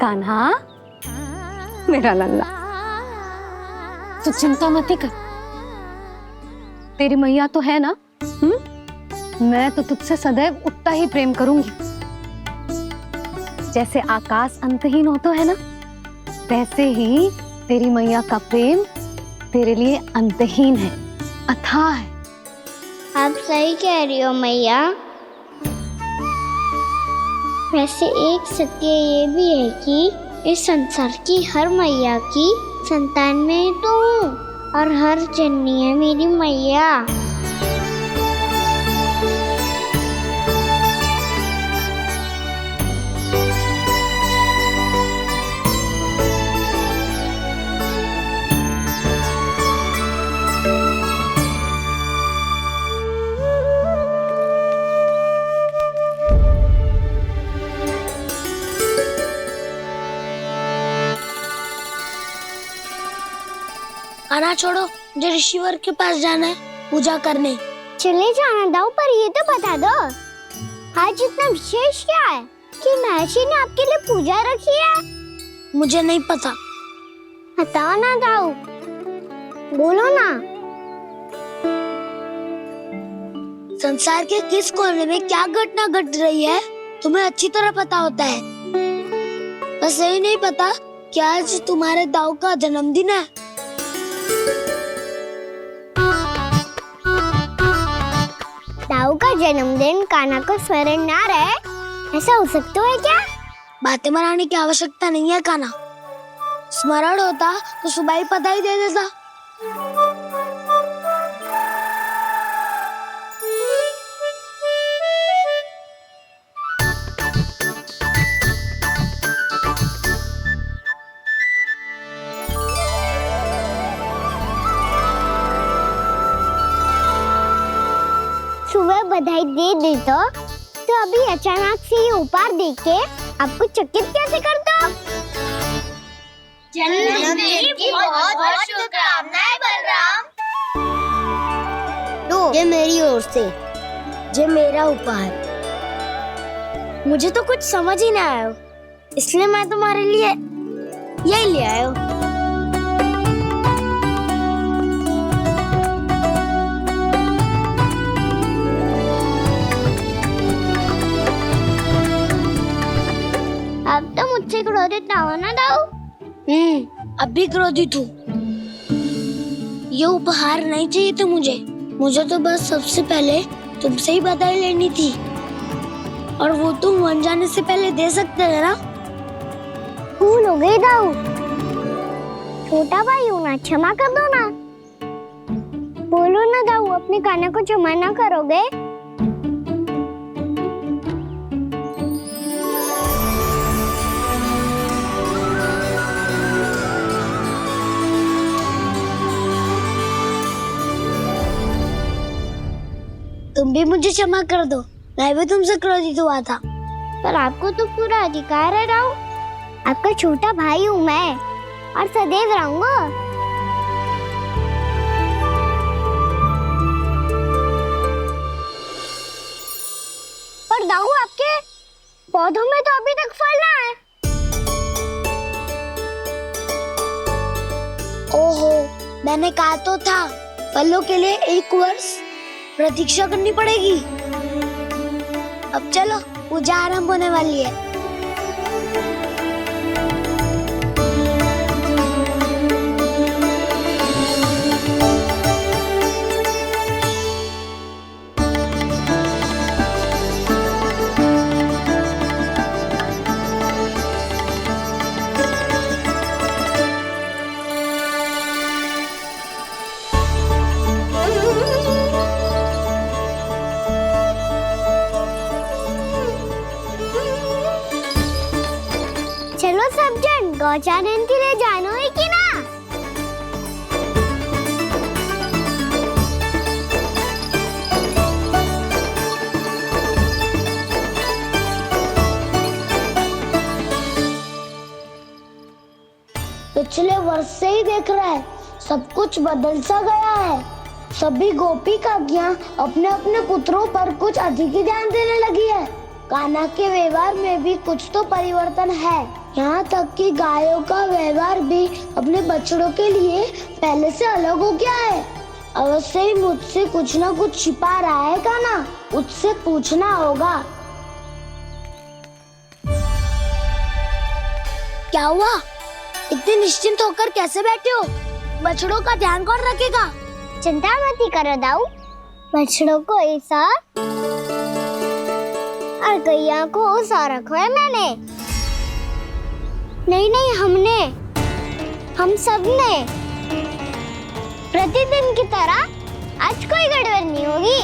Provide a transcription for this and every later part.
कान्हा मेरा लल्ला, तू चिंता मत कर, तेरी मैया तो है ना। मैं तो तुझसे सदैव उतना ही प्रेम करूंगी। जैसे आकाश अंतहीन होता है ना, वैसे ही तेरी मैया का प्रेम तेरे लिए अंतहीन है, अथाह है। आप सही कह रही हो मैया। वैसे एक सत्य ये भी है कि इस संसार की हर मैया की संतान में तो हूँ, और हर जननी है मेरी मैया। आना छोड़ो, मुझे ऋषिवर के पास जाना है पूजा करने। चले जाना दाऊ, पर ये तो बता दो आज इतना विशेष क्या है कि महर्षि ने आपके लिए पूजा रखी है? मुझे नहीं पता। बताओ ना दाऊ, बोलो ना। संसार के किस कोने में क्या घटना घट रही है तुम्हें अच्छी तरह पता होता है। बस यही नहीं पता कि आज तुम्हारे दाऊ का जन्मदिन है। दाऊ का जन्मदिन कान्हा को स्मरण ना रहे, ऐसा हो सकता है क्या? बातें बनाने की आवश्यकता नहीं है कान्हा। स्मरण होता तो सुबह ही पता ही दे देता। सुबह बधाई दे देता तो अभी अचानक से ये उपहार देख के आपको चकित कैसे कर दो? जन्मदिन की बहुत-बहुत शुभकामनाएं बलराम। लो, ये मेरी ओर से, ये मेरा उपहार। मुझे तो कुछ समझ ही ना आया, इसलिए मैं तुम्हारे लिए यही ले आया हूँ। अब तो मुझसे क्रोधित ना हो ना दाऊ। अब भी क्रोधित हूँ। ये उपहार नहीं चाहिए थे मुझे तो बस सबसे पहले तुमसे ही बधाई लेनी थी, और वो तुम बन जाने से पहले दे सकते थे ना। भूल हो गई दाऊ, छोटा भाई हूँ ना, क्षमा कर दो ना। बोलो ना दाऊ, अपने कान्हा को क्षमा ना करोगे? तुम भी मुझे क्षमा कर दो, मैं भी तुमसे क्रोधित हुआ था। पर आपको तो पूरा अधिकार है दाऊ, आपका छोटा भाई हूँ मैं और सदैव रहूंगा। पर दाऊ, आपके पौधों में तो अभी तक फल ना है। ओहो, मैंने कहा तो था फलों के लिए 1 वर्ष प्रतीक्षा करनी पड़ेगी। अब चलो, पूजा आरंभ होने वाली है। चलो सब जन गौचारण के लिए जानो है कि ना? पिछले वर्ष से ही देख रहा है, सब कुछ बदल सा गया है। सभी गोपी काकियां अपने अपने पुत्रों पर कुछ अधिक ही ध्यान देने लगी है। कान्हा के व्यवहार में भी कुछ तो परिवर्तन है। यहाँ तक कि गायों का व्यवहार भी अपने बछड़ों के लिए पहले से अलग हो गया है। अवश्य ही मुझसे कुछ ना कुछ छिपा रहा है कान्हा, उससे पूछना होगा। क्या हुआ? इतने निश्चिंत होकर कैसे बैठे हो? बछड़ों का ध्यान कौन रखेगा? चिंता मत करो दाऊ, बछड़ों को ऐसा और गैया को उसा रखा है मैंने। नहीं, हम सब ने प्रतिदिन की तरह आज कोई गड़बड़ नहीं होगी।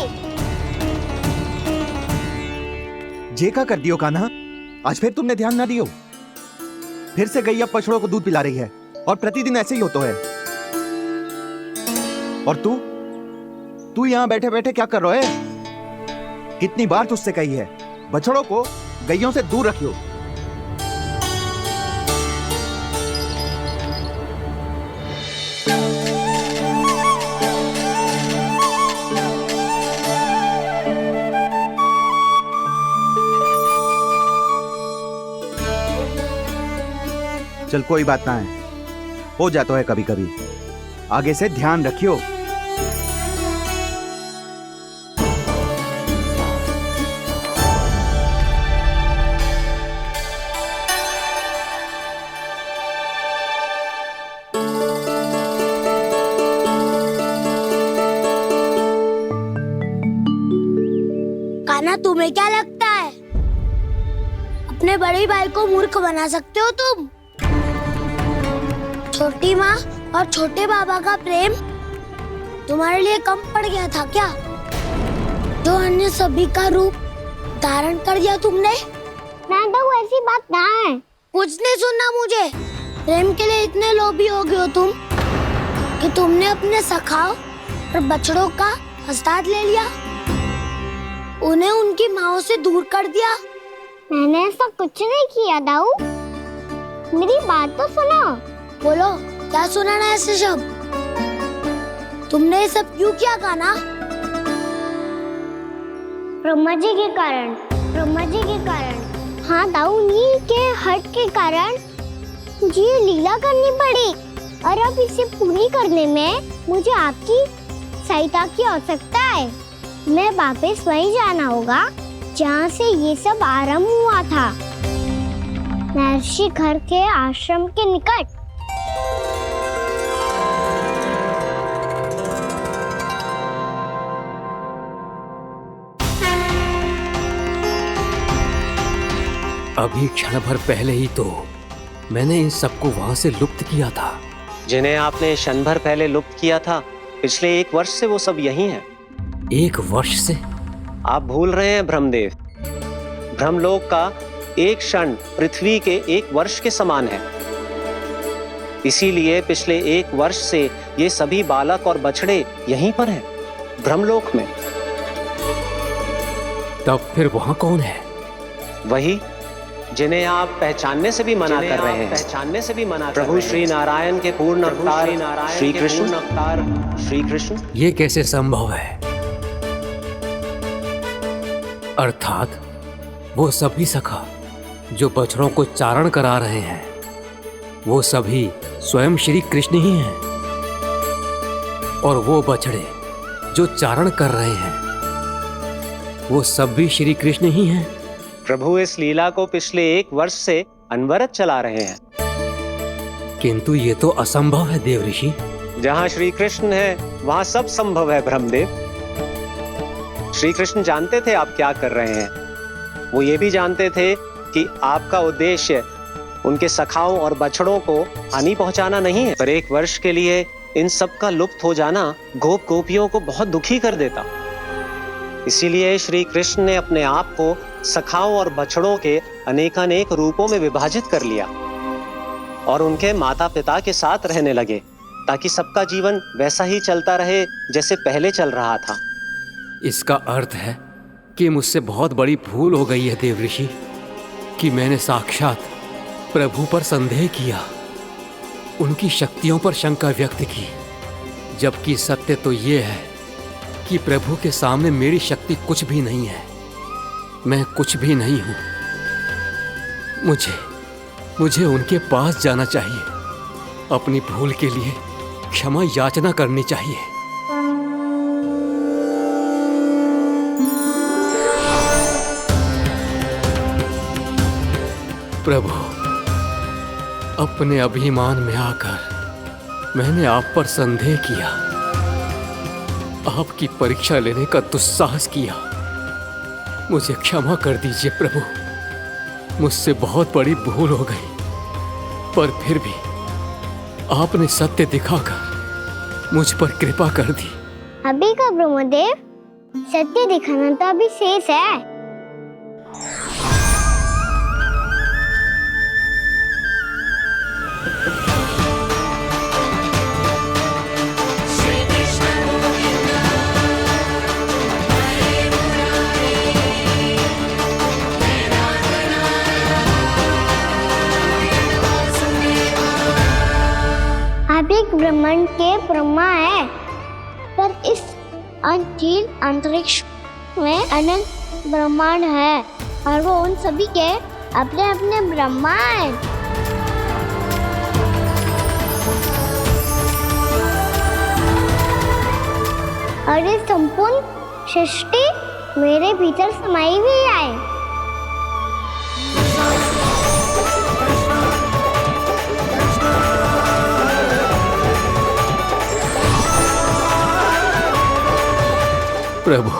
जे का कर दियो कान्हा, आज फिर तुमने ध्यान ना दियो। फिर से गैया बछड़ों को दूध पिला रही है और प्रतिदिन ऐसे ही होता है। और तू यहाँ बैठे बैठे क्या कर रहा है? कितनी बार तुझसे कही है बछड़ों को गैयों से दूर रखियो। चल कोई बात ना है, हो जाता है कभी कभी। आगे से ध्यान रखियो। कान्हा, तुम्हें क्या लगता है अपने बड़े भाई को मूर्ख बना सकते हो तुम? छोटी माँ और छोटे बाबा का प्रेम तुम्हारे लिए कम पड़ गया था क्या? जो अन्य सभी का रूप धारण कर दिया तुमने? ना तो ऐसी बात ना है। कुछ नहीं सुनना मुझे। प्रेम के लिए इतने लोभी हो गए हो तुम कि तुमने अपने सखाओ और बछड़ों का हस्ताक्षर ले लिया, उन्हें उनकी माँओं से दूर कर दिया। मैंने ऐसा कुछ नहीं किया दाऊ, मेरी बात तो सुनो। बोलो, क्या सुनाना है ऐसे शब्द? तुमने ये सब क्यों किया कान्हा? ब्रह्मा जी के कारण। हाँ दाऊ, नील के हट के कारण मुझे ये लीला करनी पड़ी, और अब इसे पूरी करने में मुझे आपकी सहायता की आवश्यकता है। मैं वापस वहीं जाना होगा जहाँ से ये सब आरंभ हुआ था, महर्षि घर के आश्रम के निकट। अभी क्षण भर पहले ही तो मैंने इन सबको वहां से लुप्त किया था। जिन्हें आपने क्षण भर पहले लुप्त किया था, पिछले 1 वर्ष से वो सब यहीं हैं। 1 वर्ष से? आप भूल रहे हैं ब्रह्मदेव, ब्रह्मलोक का एक क्षण पृथ्वी के 1 वर्ष के समान है। इसीलिए पिछले 1 वर्ष से ये सभी बालक और बछड़े यहीं पर हैं, ब्रह्मलोक में। तब फिर वहां कौन है? वही जिन्हें आप पहचानने से भी मना कर रहे हैं, प्रभु श्री नारायण के पूर्ण अवतार श्री कृष्ण। ये कैसे संभव है? अर्थात वो सभी सखा जो बछड़ों को चारण करा रहे हैं, वो सभी स्वयं श्री कृष्ण ही हैं, और वो बछड़े जो चारण कर रहे हैं, वो सब भी श्री कृष्ण ही हैं। प्रभु इस लीला को पिछले 1 वर्ष से अनवरत चला रहे हैं। किंतु ये तो असंभव है देव ऋषि। जहाँ श्री कृष्ण है वहाँ सब संभव है ब्रह्मदेव। श्री कृष्ण जानते थे आप क्या कर रहे हैं। वो ये भी जानते थे कि आपका उद्देश्य उनके सखाओं और बछड़ों को हानि पहुंचाना नहीं है, पर 1 वर्ष के लिए इन सब का लुप्त हो जाना गोप गोपियों को बहुत दुखी कर देता। इसीलिए श्री कृष्ण ने अपने आप को सखाओं और बछड़ों के अनेकानेक रूपों में विभाजित कर लिया और उनके माता पिता के साथ रहने लगे, ताकि सबका जीवन वैसा ही चलता रहे जैसे पहले चल रहा था। इसका अर्थ है कि मुझसे बहुत बड़ी भूल हो गई है देव ऋषि, कि मैंने साक्षात प्रभु पर संदेह किया, उनकी शक्तियों पर शंका व्यक्त की, जबकि सत्य तो ये है कि प्रभु के सामने मेरी शक्ति कुछ भी नहीं है। मैं कुछ भी नहीं हूं। मुझे उनके पास जाना चाहिए, अपनी भूल के लिए क्षमा याचना करनी चाहिए। प्रभु, अपने अभिमान में आकर मैंने आप पर संदेह किया, आपकी परीक्षा लेने का दुस्साहस किया। मुझे क्षमा कर दीजिए प्रभु, मुझसे बहुत बड़ी भूल हो गई, पर फिर भी आपने सत्य दिखाकर मुझ पर कृपा कर दी। अभी का ब्रह्मदेव, सत्य दिखाना तो अभी शेष है। आप एक ब्रह्मांड के ब्रह्मा है, पर इस अनंत अंतरिक्ष में अनंत ब्रह्मांड है और वो उन सभी के अपने अपने ब्रह्मा हैं। और ये संपूर्ण सृष्टि मेरे भीतर समाई हुई है। प्रभु,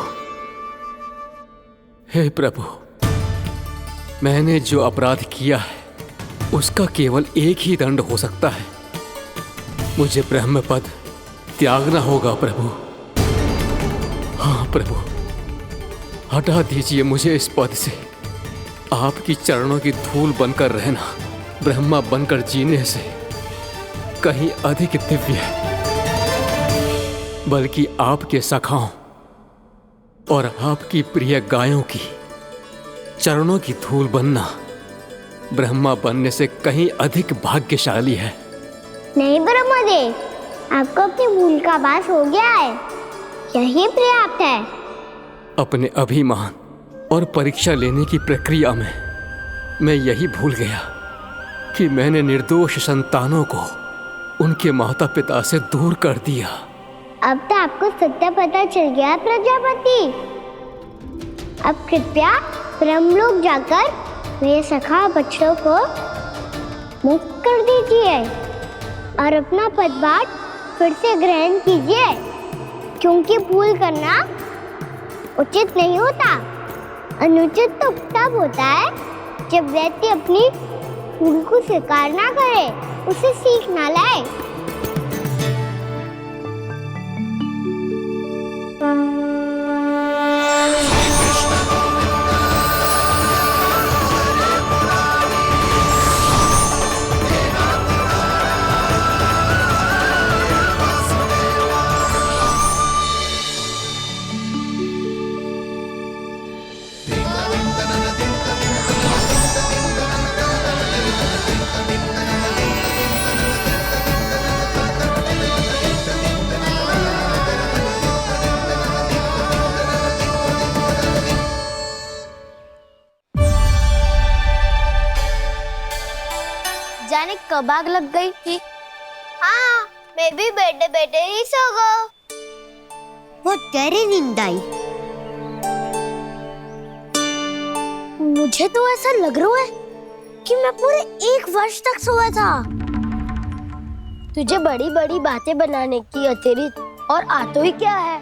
हे प्रभु, मैंने जो अपराध किया है उसका केवल एक ही दंड हो सकता है। मुझे ब्रह्म पद त्यागना होगा प्रभु। हाँ प्रभु, हटा दीजिए मुझे इस पद से। आपकी चरणों की धूल बनकर रहना ब्रह्मा बनकर जीने से कहीं अधिक दिव्य है। बल्कि आपके सखाओं और आपकी प्रिय गायों की चरणों की धूल बनना ब्रह्मा बनने से कहीं अधिक भाग्यशाली है। नहीं ब्रह्मदेव, आपको अपनी भूल का आभास हो गया है, यही पर्याप्त है। अपने अभिमान और परीक्षा लेने की प्रक्रिया में मैं यही भूल गया कि मैंने निर्दोष संतानों को उनके माता पिता से दूर कर दिया। अब तो आपको सत्य पता चल गया प्रजापति। अब कृपया ब्रह्मलोक जाकर मेरे सखा बच्चों को मुक्त कर दीजिए और अपना पदभार फिर से ग्रहण कीजिए, क्योंकि भूल करना उचित नहीं होता। अनुचित तो तब होता है जब व्यक्ति अपनी भूल को स्वीकार ना करे, उसे सीख ना लाए। जाने कब आग लग गई थी। हाँ, मैं भी बैठे बैठे ही सो गया। बहुत गहरी नींद आई। मुझे तो ऐसा लग रहा है कि मैं पूरे 1 वर्ष तक सोया था। तुझे बड़ी बड़ी बातें बनाने की अतिरिक्त और आता ही क्या है।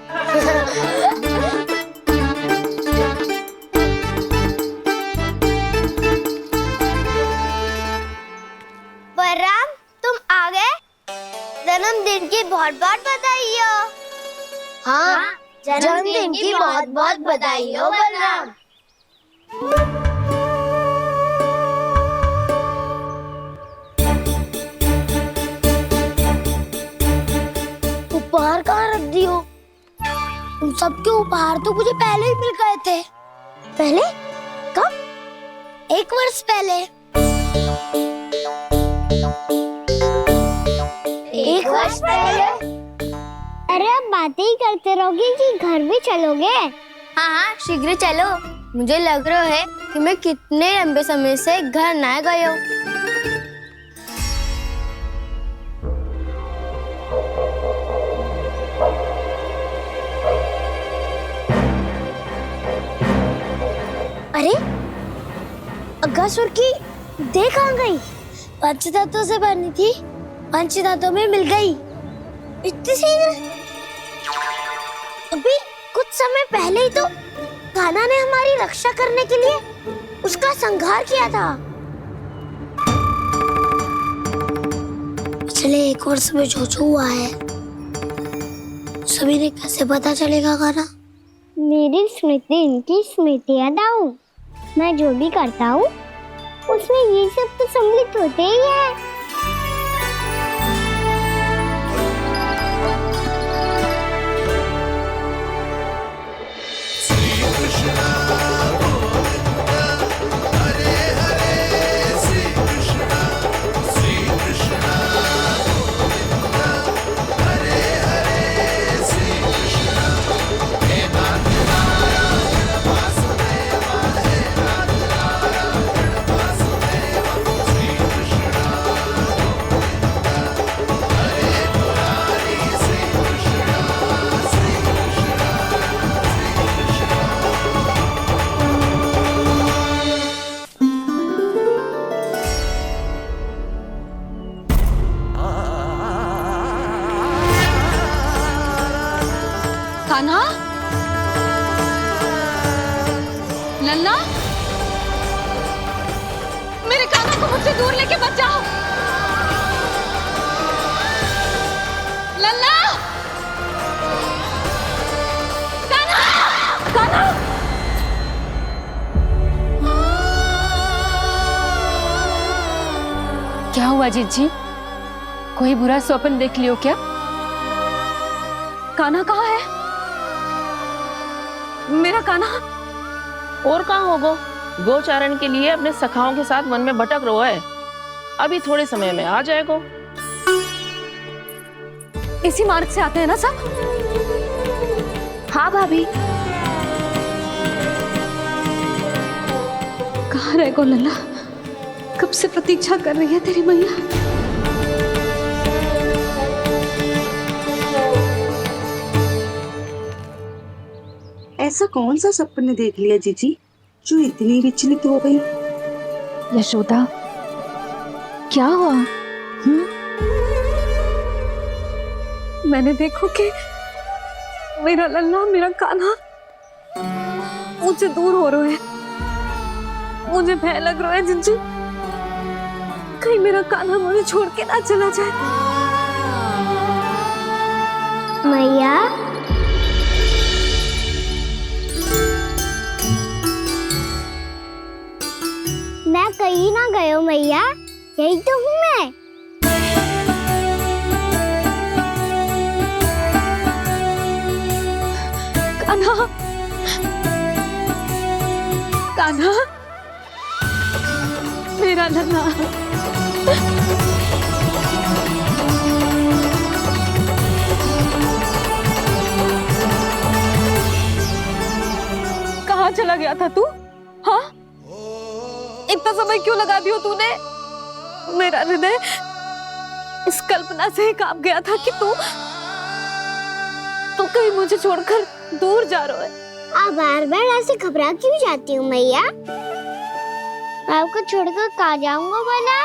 बलराम, तुम आ गए? जन्मदिन की बहुत बहुत बधाई हो। हाँ, जन्मदिन की बहुत बहुत बधाई हो बलराम। उपहार कहाँ रख दी हो? उन सबके उपहार तो मुझे पहले ही मिल गए थे। पहले? कब? 1 वर्ष पहले। 1 वर्ष पहले? अरे अब बातें ही करते रहोगे कि घर भी चलोगे? हाँ हाँ, शीघ्र चलो। मुझे लग रहा है कि मैं कितने लंबे समय से घर ना गया हूँ। अरे अगासुर की देह कहाँ गई? पंचतत्वों से बनी थी, पंचतत्वों में मिल गई। इतनी शीघ्र? अभी कुछ समय पहले ही तो कान्हा ने हमारी रक्षा करने के लिए उसका संहार किया था। पिछले 1 वर्ष में जो जो हुआ है सभी ने कैसे पता चलेगा कान्हा? मेरी स्मृति इनकी स्मृति है दाऊ। मैं जो भी करता हूँ उसमें ये सब तो सम्मिलित होते ही है। कान्हा, लल्ला, मेरे कान्हा को मुझसे दूर लेके मत जाओ। लल्ला, कान्हा, कान्हा। क्या हुआ जीजी? कोई बुरा स्वप्न देख लियो क्या? कान्हा कहाँ है? मेरा कान्हा? और कहाँ होगो? गोचारण के लिए अपने सखाओं के साथ वन में भटक रहा है। अभी थोड़े समय में आ जाएगा। इसी मार्ग से आते हैं ना सब? हाँ भाभी। कहाँ रह गो लल्ला? कब से प्रतीक्षा कर रही है तेरी मैया। ऐसा कौन सा सपने देख लिया जीजी जो इतनी विचलित हो गई? यशोदा, क्या हुआ? मैंने देखो कि मेरा लल्ला, मेरा कान्हा मुझसे दूर हो रहे हैं। मुझे भय लग रहा है जीजी, कहीं मेरा कान्हा मुझे छोड़ के ना चला जाए। मैया, मैं कहीं ना गया हूँ मैया, यही तो हूँ मैं। कान्हा, कान्हा, मेरा लल्ला। कहाँ चला गया था तू? हाँ, इतना समय क्यों लगा दियो तूने? मेरा हृदय इस कल्पना से ही कांप गया था कि तू कहीं मुझे छोड़कर दूर जा रहा है। आप बार बार ऐसे घबरा क्यों जाती हूँ मैया? आपको छोड़कर कहाँ जाऊंगा भला?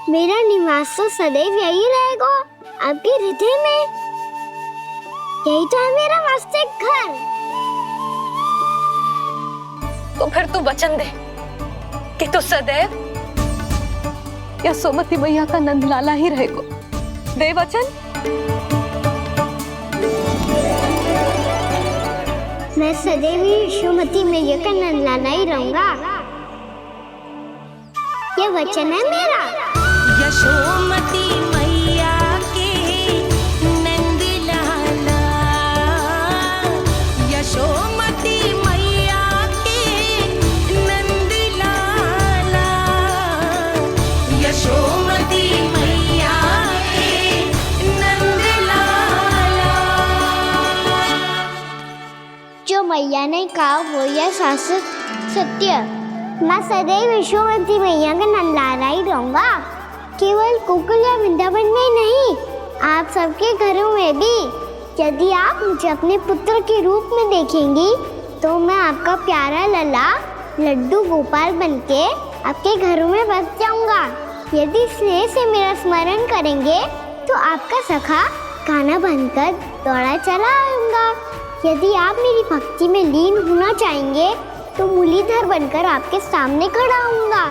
मेरा निवास तो सदैव यही रहेगा, आपके हृदय में। यही तो है मेरा वास्तविक घर। तो फिर तू वचन दे कि तू सदैव यशोमती मैया का नंदलाला ही रहेगा। दे वचन। मैं सदैव यशोमती मैया का नंदलाला ही रहूंगा, ये वचन है मेरा। यशोमती मैया के नंदलाला, यशोमती मैया के नंदलाला, यशोमती मैया के नंदलाला। जो मैया मैया ने कहा वो यह शाश्वत सत्य। मैं सदैव यशोमती मैया का नंदलाला ही रहूंगा, केवल गोकुल या वृंदावन में नहीं, आप सबके घरों में भी। यदि आप मुझे अपने पुत्र के रूप में देखेंगी तो मैं आपका प्यारा लला लड्डू गोपाल बनके आपके घरों में बस जाऊंगा। यदि स्नेह से मेरा स्मरण करेंगे तो आपका सखा गाना बनकर दौड़ा चला आऊंगा। यदि आप मेरी भक्ति में लीन होना चाहेंगे तो मुरलीधर बनकर आपके सामने खड़ा होऊंगा।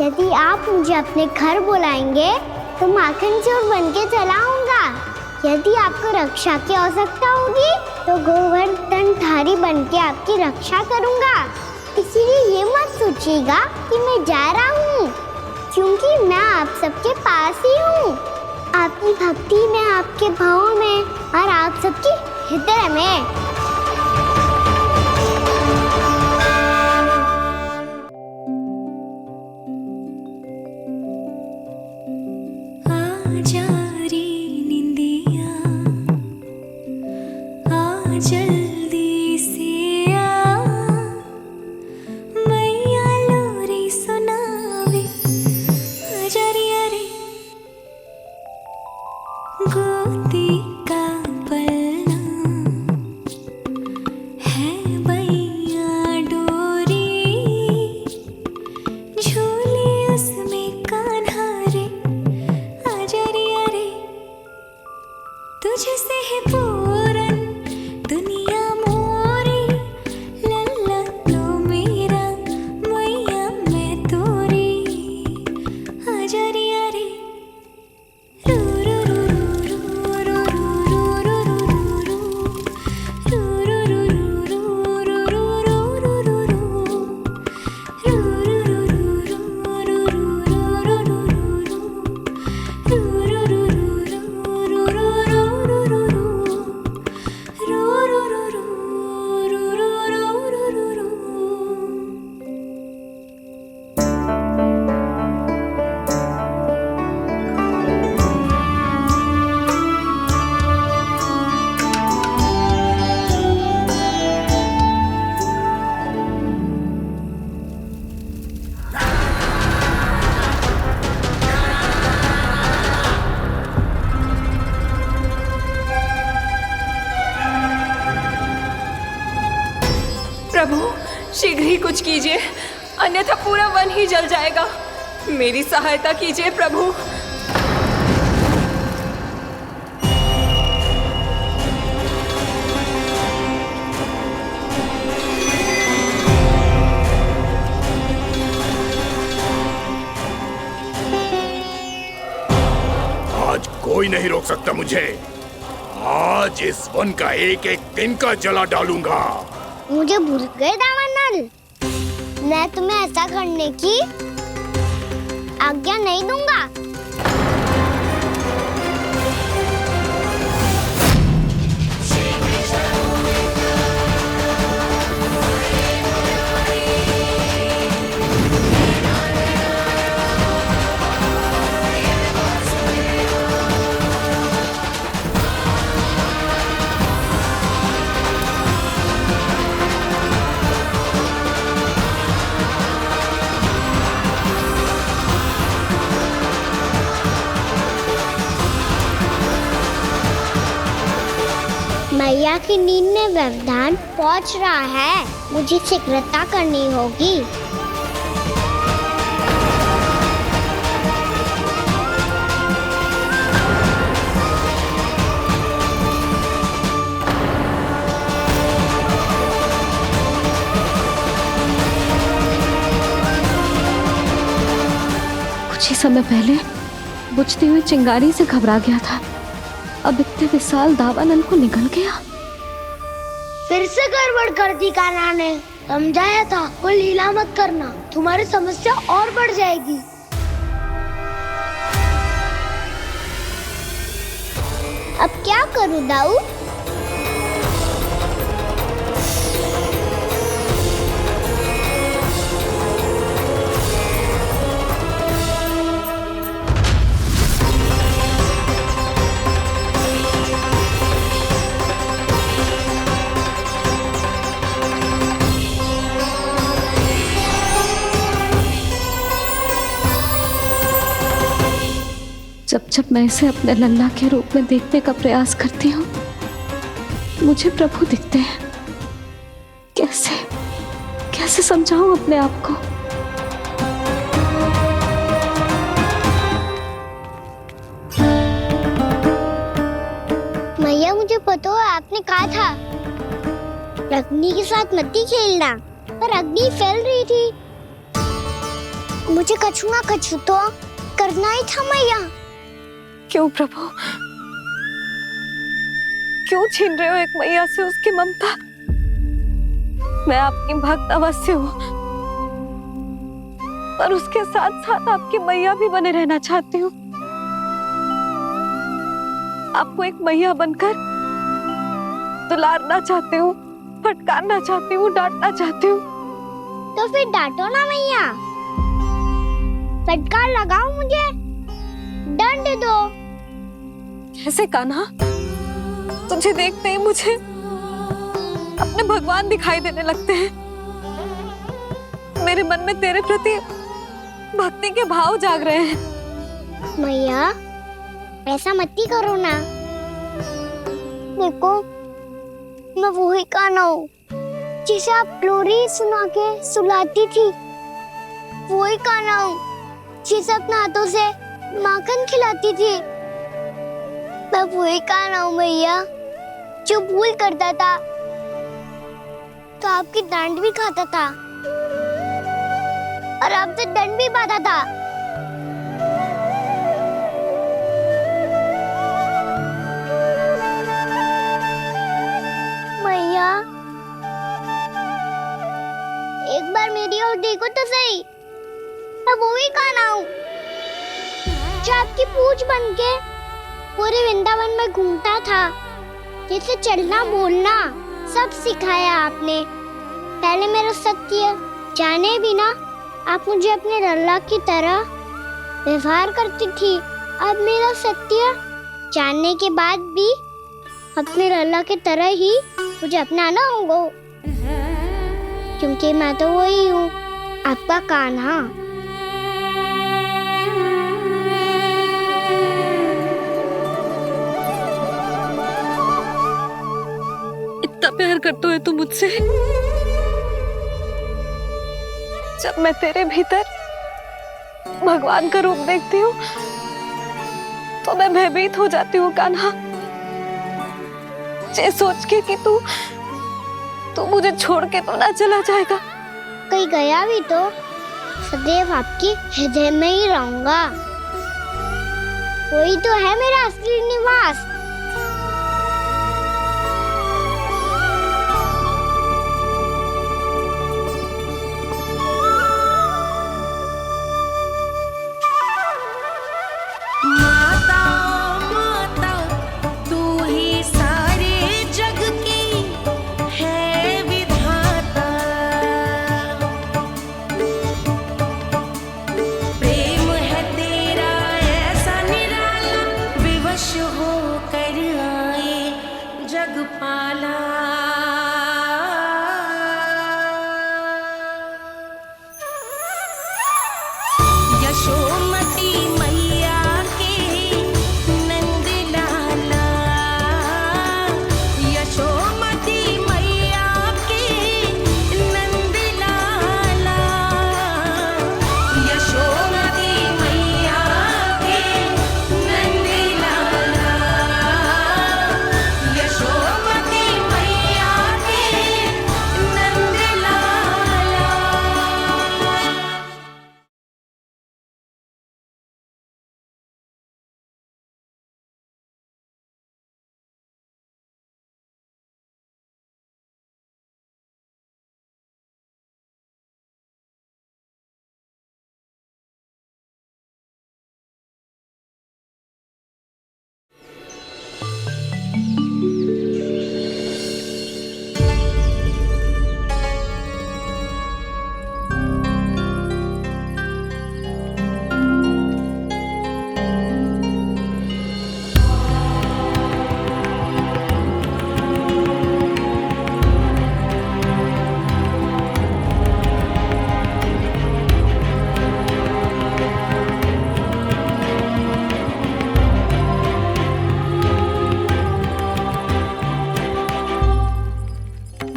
यदि आप मुझे अपने घर बुलाएंगे तो माखन चोर बनके चला आऊंगा। यदि आपको रक्षा की आवश्यकता होगी तो गोवर्धनधारी बनके आपकी रक्षा करूंगा। इसीलिए ये मत सोचिएगा कि मैं जा रहा हूँ, क्योंकि मैं आप सबके पास ही हूँ, आपकी भक्ति में, आपके भाव में और आप सबके हृदय में। जल्दी से आ मैया लोरी सुनावे आजारिया रे गोदी का पलना है मैया डोरी झूले उसमें कान्हा रे आजारिया रे तुझसे है पूरन दुनिया मोरी लल्ला तो मेरा मैया मैं तोरी आजारिया रे रू रू रू रू रू रू रू रू रू प्रभु शीघ्र ही कुछ कीजिए, अन्यथा पूरा वन ही जल जाएगा। मेरी सहायता कीजिए प्रभु। आज कोई नहीं रोक सकता मुझे। आज इस वन का एक एक दिन का जला डालूंगा। मुझे भूल गए दामानल, मैं तुम्हें ऐसा करने की आज्ञा नहीं दूंगा। मैया की नींद में व्यवधान पहुंच रहा है, मुझे शीघ्रता करनी होगी। कुछ ही समय पहले बुझती हुई चिंगारी से घबरा गया था, अब इतने विशाल दावानल को निगल गया। फिर से गड़बड़ कर दी कान्हा ने। समझाया था कोई लीला मत करना, तुम्हारी समस्या और बढ़ जाएगी। अब क्या करूं दाऊ? जब जब मैं इसे अपने लल्ला के रूप में देखने का प्रयास करती हूँ, मुझे प्रभु दिखते हैं। कैसे कैसे समझाऊं अपने आप को? मैया, मुझे पता है आपने कहा था अग्नि के साथ मत ही खेलना, पर अग्नि फैल रही थी। मुझे कछु ना कछु तो करना ही था मैया। क्यों प्रभु, क्यों छीन रहे हो एक मैया से उसकी ममता? मैं आपकी भक्त अवश्य हूँ, पर उसके साथ साथ आपकी मैया भी बने रहना चाहती हूँ। आपको एक मैया बनकर दुलारना चाहती हूँ, फटकारना चाहती हूँ, डांटना चाहती हूँ। तो फिर डांटो ना मैया, फटकार लगाओ, मुझे दंड दो। कैसे कान्हा? तुझे देखते ही मुझे अपने भगवान दिखाई देने लगते हैं। मेरे मन में तेरे प्रति भक्ति के भाव जाग रहे हैं। मैया, ऐसा मत ही करो ना। देखो, मैं वही कान्हा हूँ जिसे आप लोरी सुना के सुलाती थी। वही कान्हा हूँ जिसे अपने हाथों से माखन खिलाती थी। मैं वही कान्हा हूँ मैया, जो भूल करता था तो आपकी डांट भी खाता था और आपसे दंड भी पाता था। मैया, एक बार मेरी ओर देखो तो सही। मैं वही कान्हा हूँ जो आपकी पूछ बनके पूरे वृंदावन में घूमता था। जैसे चलना बोलना सब सिखाया आपने। पहले मेरा सत्य जाने बिना आप मुझे अपने लल्ला की तरह व्यवहार करती थी। अब मेरा सत्य जानने के बाद भी अपने लल्ला की तरह ही मुझे अपनाना होगा, क्योंकि मैं तो वही हूँ, आपका कान्हा। इतना प्यार करते हो तुम मुझसे? जब मैं तेरे भीतर भगवान का रूप देखती हूँ तो मैं भयभीत हो जाती हूँ कान्हा। ये सोच के कि तू मुझे छोड़ के तो ना चला जाएगा। कहीं गया भी तो सदैव आपके हृदय में ही रहूंगा। वही तो है मेरा असली निवास। होकर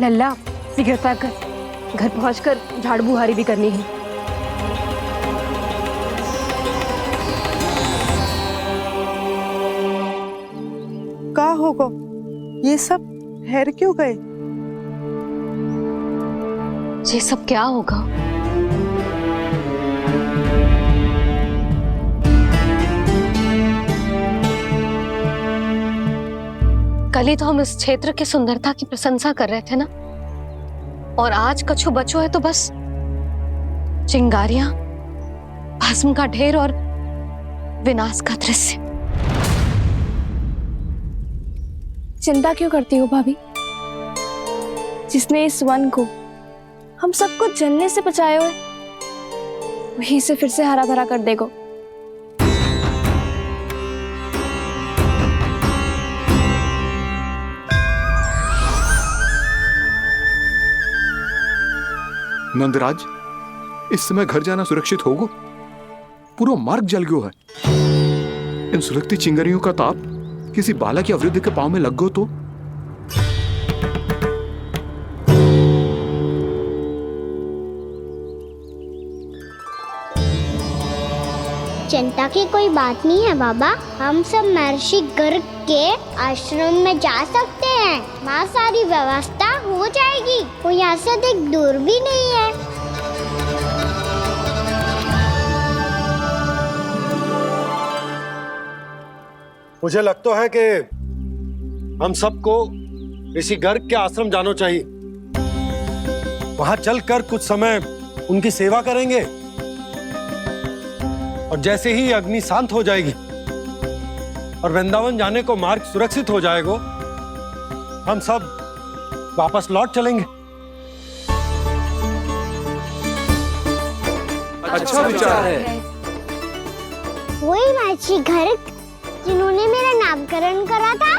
लल्ला शीघ्र पैक कर, घर पहुंचकर झाड़ू बुहारी भी करनी है। का होगा ये सब ठहर क्यों गए? ये सब क्या होगा? कल ही तो हम इस क्षेत्र की सुंदरता की प्रशंसा कर रहे थे ना, और आज कछु बचो है तो बस चिंगारियां, भस्म का ढेर और विनाश का दृश्य। चिंता क्यों करती हो भाभी? जिसने इस वन को हम सबको जलने से बचाए हुए, वही इसे फिर से हरा भरा कर देगा। नंदराज, इस समय घर जाना सुरक्षित होगा? पूरा मार्ग जल गयो है। इन सुलगती चिंगारियों का ताप किसी बालक या वृद्ध के पांव में लग गयो तो? चिंता की कोई बात नहीं है बाबा, हम सब महर्षि गर्ग के आश्रम में जा सकते हैं। वहाँ सारी व्यवस्था हो जाएगी, वो यहाँ से अधिक दूर भी नहीं है। मुझे लगता है कि हम सबको ऋषि गर्ग के आश्रम जाना चाहिए। वहां चलकर कुछ समय उनकी सेवा करेंगे, और जैसे ही अग्नि शांत हो जाएगी और वृंदावन जाने को मार्ग सुरक्षित हो जाएगा, हम सब वापस लौट चलेंगे। अच्छा विचार है। वही महर्षि गर्ग जिन्होंने मेरा नामकरण करा था।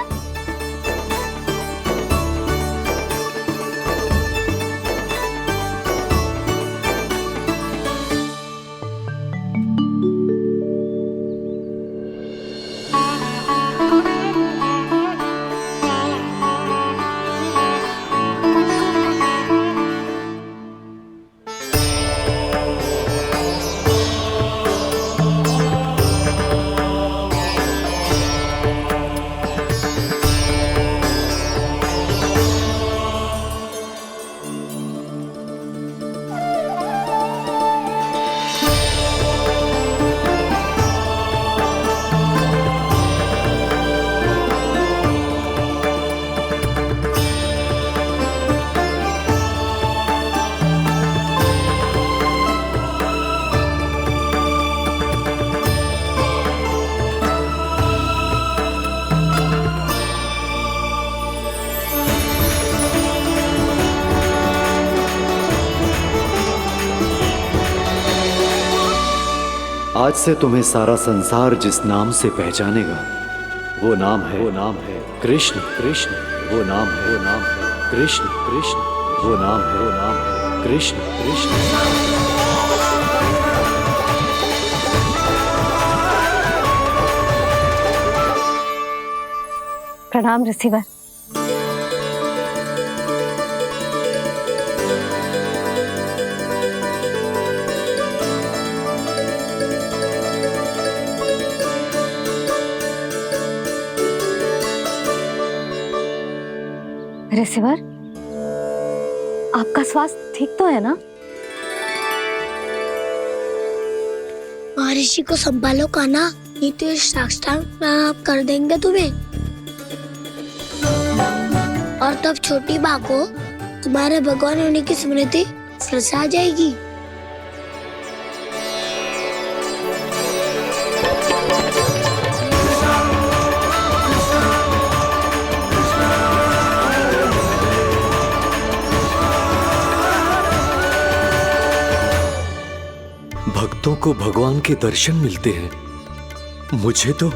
आज से तुम्हें सारा संसार जिस नाम से पहचानेगा, वो नाम है कृष्ण। कृष्ण वो नाम है कृष्ण। कृष्ण वो नाम है कृष्ण। कृष्ण। प्रणाम ऋषिवर। ऋषिवर, आपका स्वास्थ्य ठीक तो है ना? महर्षि को संभालो कान्हा, नहीं तो साष्टांग प्रणाम कर देंगे तुम्हें। और तब छोटी बा को तुम्हारे भगवान होने की स्मृति फिर से आ जाएगी। भक्तों को भगवान के दर्शन मिलते हैं, मुझे तो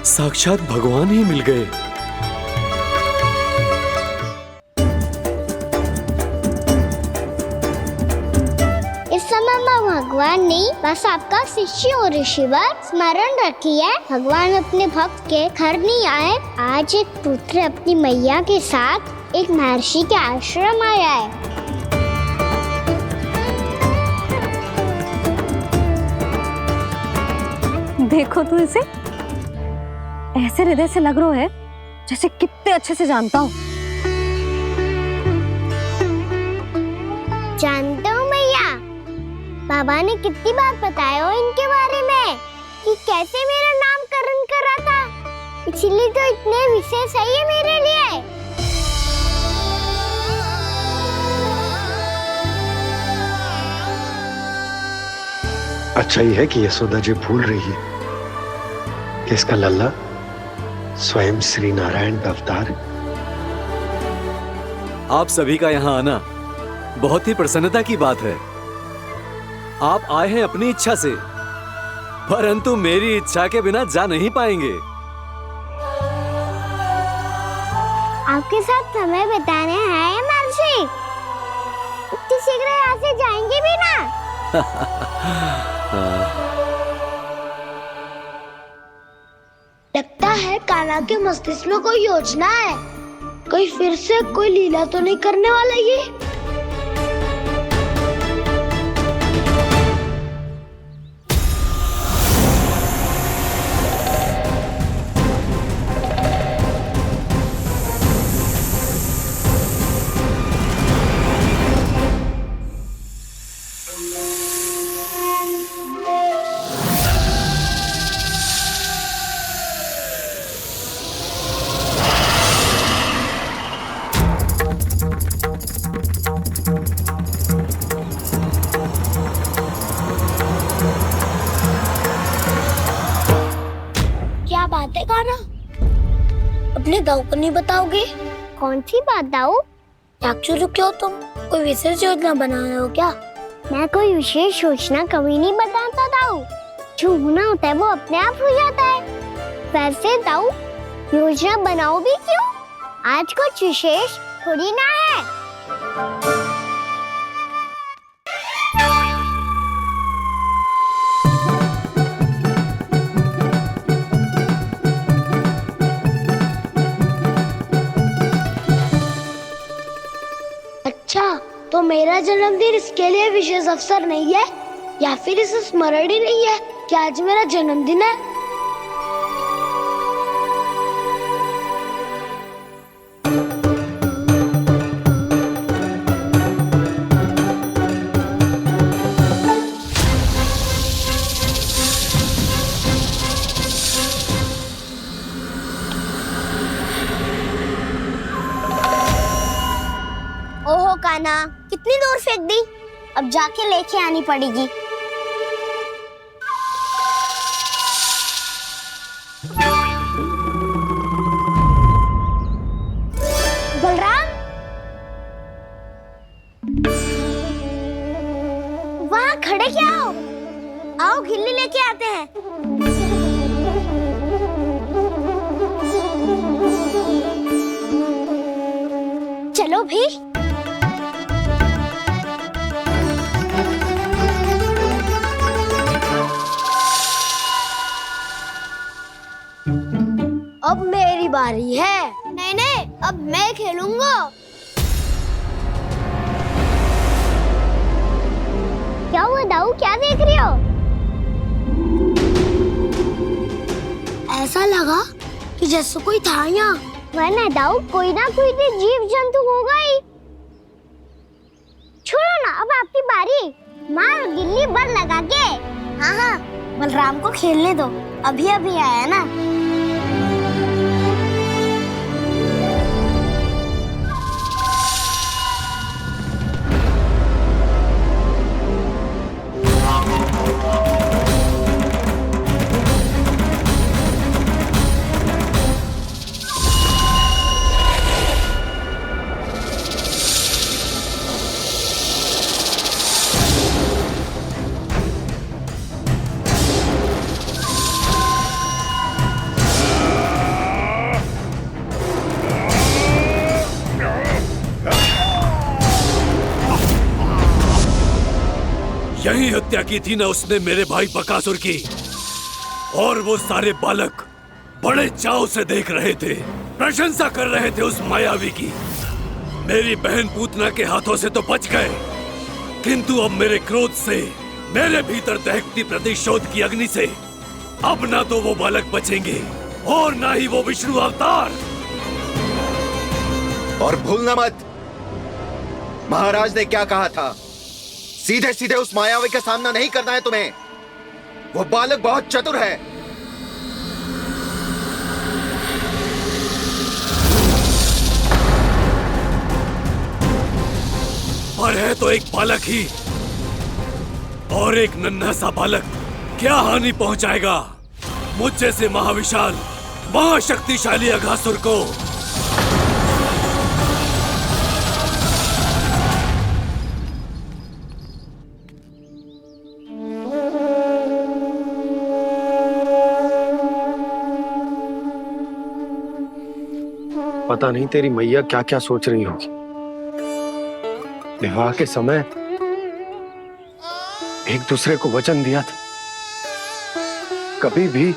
साक्षात भगवान ही मिल गए। इस समय मैं भगवान नहीं, बस आपका शिष्य हूँ ऋषिवर। स्मरण रखिए, भगवान अपने भक्त के घर नहीं आए। आज एक पुत्र अपनी मैया के साथ एक महर्षि के आश्रम आया है। देखो तू इसे, ऐसे हृदय से लग रहा है जैसे कितने अच्छे से जानता हूँ। जानते हो भैया, बाबा ने कितनी बार बताया हो इनके बारे में कि कैसे मेरा नामकरण करा था, इसीलिए तो इतने विशेष है ये मेरे लिए। अच्छा ही है कि यशोदा जी भूल रही है कि इसका लल्ला स्वयं श्री नारायण का अवतार है। आप सभी का यहाँ आना बहुत ही प्रसन्नता की बात है। आप आए हैं अपनी इच्छा से, परंतु मेरी इच्छा के बिना जा नहीं पाएंगे। आपके साथ समय बिताने हैं महर्षि, इतनी शीघ्र यहाँ से जाएंगे भी ना? लगता है कान्हा के मस्तिष्क में कोई योजना है, कोई फिर से कोई लीला तो नहीं करने वाला ये। क्या बात है कान्हा, अपने दाऊ को नहीं बताओगे? कौन सी बात दाऊ? याक्षु क्यों, तुम कोई विशेष योजना बना रहे हो क्या? मैं कोई विशेष योजना कभी नहीं बताता दाऊ, जो होना होता है वो अपने आप हो जाता है। वैसे दाऊ, योजना बनाओ भी क्यों? आज कुछ विशेष थोड़ी ना है। अच्छा, तो मेरा जन्मदिन इसके लिए विशेष अवसर नहीं है, या फिर इसे स्मरण ही नहीं है कि आज मेरा जन्मदिन है? ओहो कान्हा, कितनी दूर फेंक दी, अब जाके लेके आनी पड़ेगी। बलराम, वहाँ खड़े क्या हो? आओ घिल्ली लेके आते हैं। चलो भी। अब मेरी बारी है। नहीं नहीं, अब मैं खेलूंगा। क्या हुआ दाऊ, क्या देख रही हो? ऐसा लगा कि जैसे कोई था यहाँ। वरना दाऊ, कोई ना कोई तो जीव जंतु होगा ही। छोड़ो ना, अब आपकी बारी। मार गिल्ली बल लगा के। हाँ हाँ, बलराम को खेलने दो, अभी अभी आया ना। यही हत्या की थी ना उसने मेरे भाई बकासुर की, और वो सारे बालक बड़े चाव से देख रहे थे, प्रशंसा कर रहे थे उस मायावी की। मेरी बहन पूतना के हाथों से तो बच गए, किंतु अब मेरे क्रोध से, मेरे भीतर दहकती प्रतिशोध की अग्नि से अब ना तो वो बालक बचेंगे और ना ही वो विष्णु अवतार। और भूलना मत, महाराज ने क्या कहा था, सीधे सीधे उस मायावी का सामना नहीं करना है तुम्हें। वो बालक बहुत चतुर है। पर है तो एक बालक ही, और एक नन्हा सा बालक क्या हानि पहुंचाएगा मुझ जैसे महाविशाल महाशक्तिशाली अघासुर को। पता नहीं तेरी मैया क्या क्या सोच रही होगी। विवाह के समय एक दूसरे को वचन दिया था, कभी भी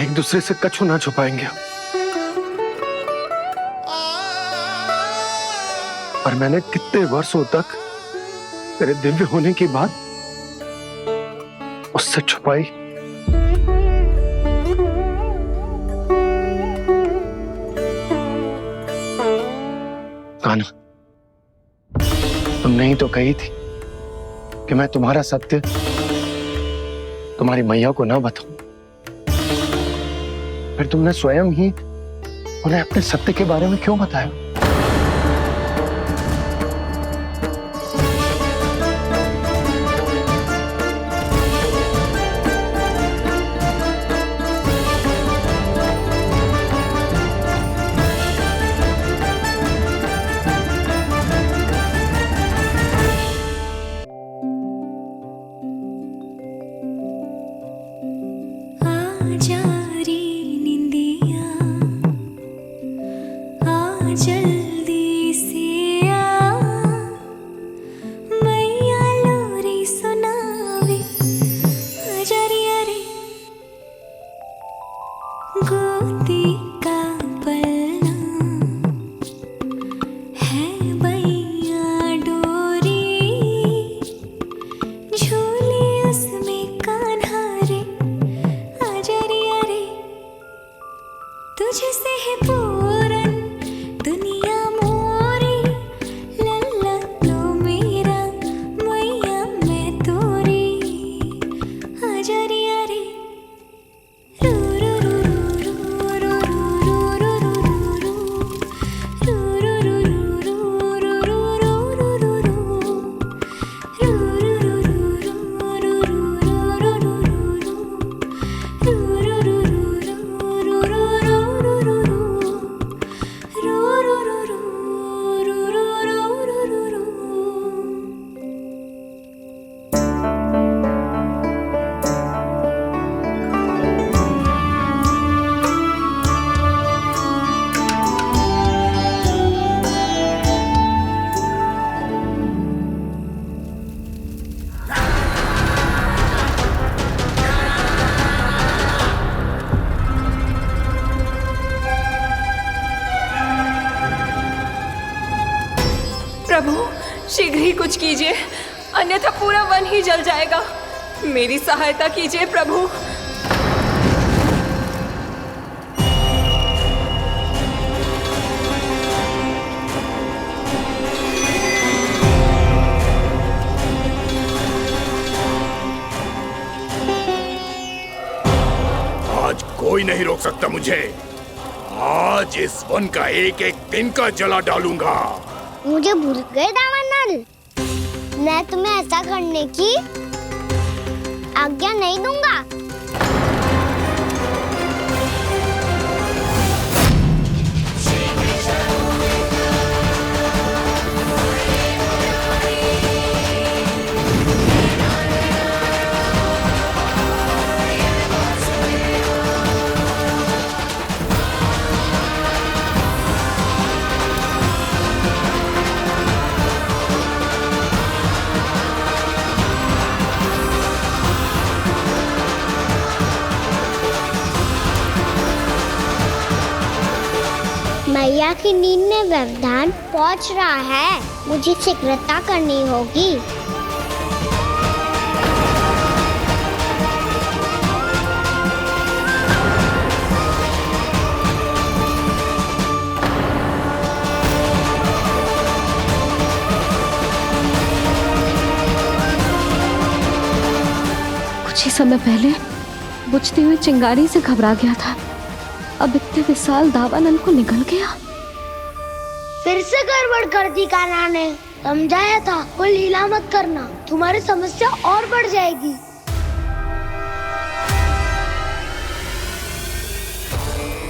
एक दूसरे से कछु ना छुपाएंगे। पर मैंने कितने वर्षों तक तेरे दिव्य होने की बात उससे छुपाई। कान्हा, तुमने ही तो कही थी कि मैं तुम्हारा सत्य तुम्हारी मैया को ना बताऊं। फिर तुमने स्वयं ही उन्हें अपने सत्य के बारे में क्यों बताया? जल्दी से आ, मैया लोरी सुनावे, अजरिया रे गोदी का पलना है, बैया डोरी झूले उसमें कान्हा रे, अजरिया रे तुझसे है पूरन दुनिया मोरी, लल्ला लो मेरा मैया मैं तोरी, अजरिया रे रू रू रू रू रू रू रू रू रू प्रभु शीघ्र ही कुछ कीजिए, अन्यथा पूरा वन ही जल जाएगा। मेरी सहायता कीजिए प्रभु। आज कोई नहीं रोक सकता मुझे। आज इस वन का एक एक दिन का जला डालूंगा। मुझे भूल गए दामनल, मैं तुम्हें ऐसा करने की आज्ञा नहीं दूंगा। मैया की नींद में व्यवधान पहुंच रहा है, मुझे शीघ्रता करनी होगी। कुछ ही समय पहले बुझती हुई चिंगारी से घबरा गया था, अब इतने विशाल दावानल को निगल गया। फिर से गड़बड़ कर दी कान्हा ने। समझाया था कोई लीला मत करना, तुम्हारी समस्या और बढ़ जाएगी।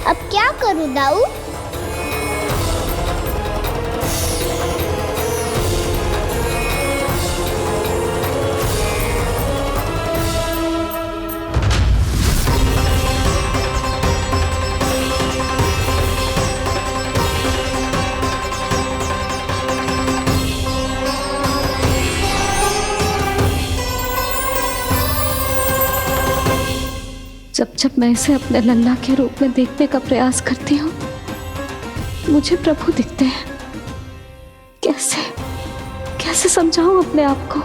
अब क्या करूं दाऊ? जब जब मैं इसे अपने लल्ला के रूप में देखने का प्रयास करती हूँ, मुझे प्रभु दिखते हैं। कैसे कैसे समझाऊं अपने आप को?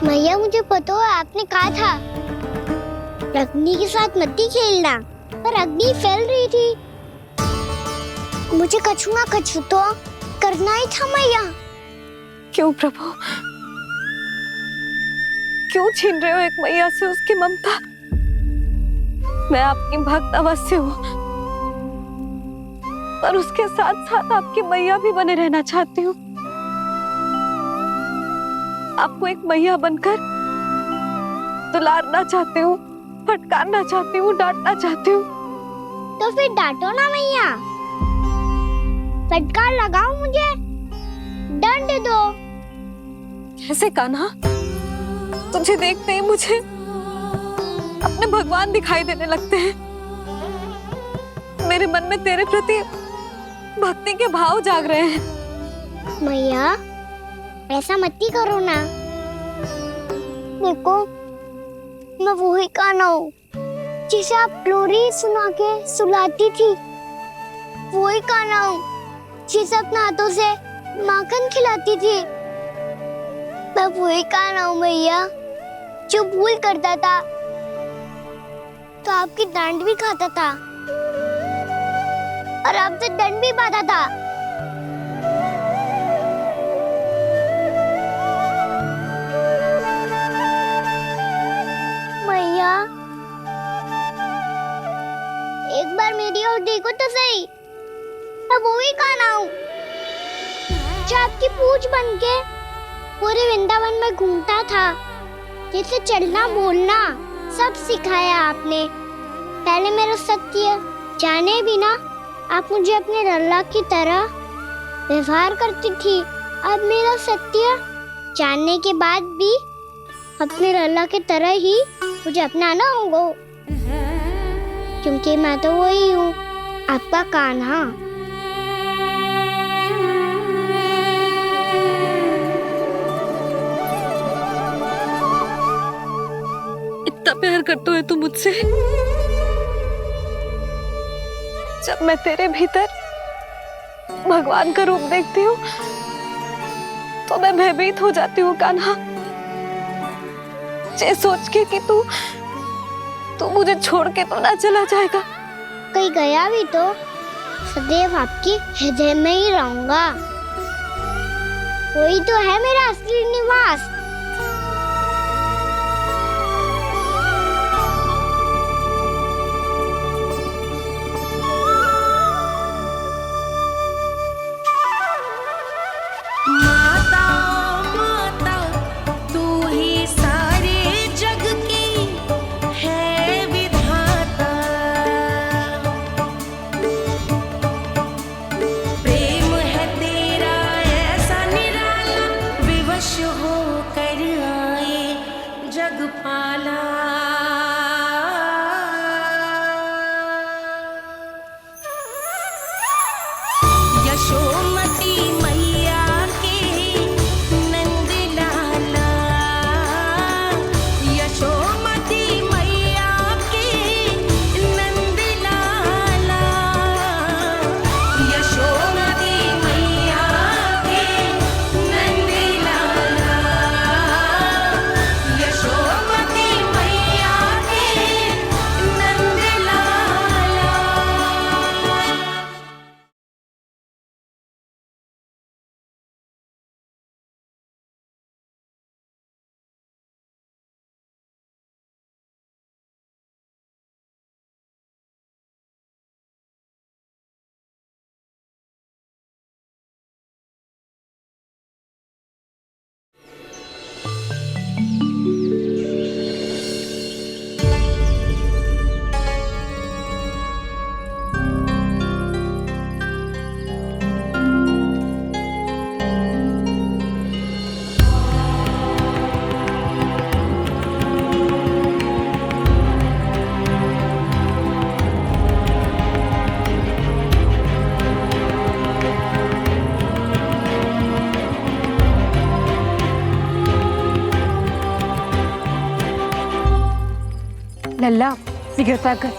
मैया मुझे पता है आपने कहा था अग्नि के साथ मत ही खेलना, पर अग्नि फैल रही थी। मुझे कछु ना कछु तो करना ही था मैया। क्यों प्रभु, क्यों छीन रहे हो एक मैया से उसकी ममता? मैं आपकी भक्त अवश्य हूँ, पर उसके साथ साथ आपकी मैया भी बने रहना चाहती हूँ। आपको एक मैया बनकर दुलारना चाहती हूँ, फटकारना चाहती हूँ, डांटना चाहती हूँ। तो फिर डांटो ना मैया, फटकार लगाओ, मुझे दंड दो। कैसे कान्हा? तुझे देखते ही मुझे अपने भगवान दिखाई देने लगते हैं। मेरे मन में तेरे प्रति भक्ति के भाव जाग रहे हैं। मैया ऐसा मत ही करो ना। देखो मैं वही कान्हा हूँ जिसे आप लोरी सुना के सुलाती थी। वही कान्हा हूँ जिसे अपने हाथों से माखन खिलाती थी। मैं वही कान्हा हूँ मैया जो भूल करता था तो आपकी डांट भी खाता था और आपसे दंड भी पाता था। मैया एक बार मेरी ओर देखो तो सही, मैं वही कान्हा हूँ जो आपकी पूछ बनके पूरे वृंदावन में घूमता था। जैसे चलना बोलना सब सिखाया आपने। पहले मेरा सत्य जाने बिना आप मुझे अपने लल्ला की तरह व्यवहार करती थी। अब मेरा सत्य जानने के बाद भी अपने लल्ला की तरह ही मुझे अपनाना होगा, क्योंकि मैं तो वही हूँ, आपका कान्हा। इतना प्यार करते हो तुम मुझसे? जब मैं तेरे भीतर भगवान का रूप देखती हूँ तो मैं भयभीत हो जाती हूँ कान्हा। ये सोच के कि तू मुझे छोड़ के तो ना चला जाएगा। कहीं गया भी तो सदैव आपके हृदय में ही रहूंगा। वही तो है मेरा असली निवास। हो लल्ला सिगरेट पैक कर,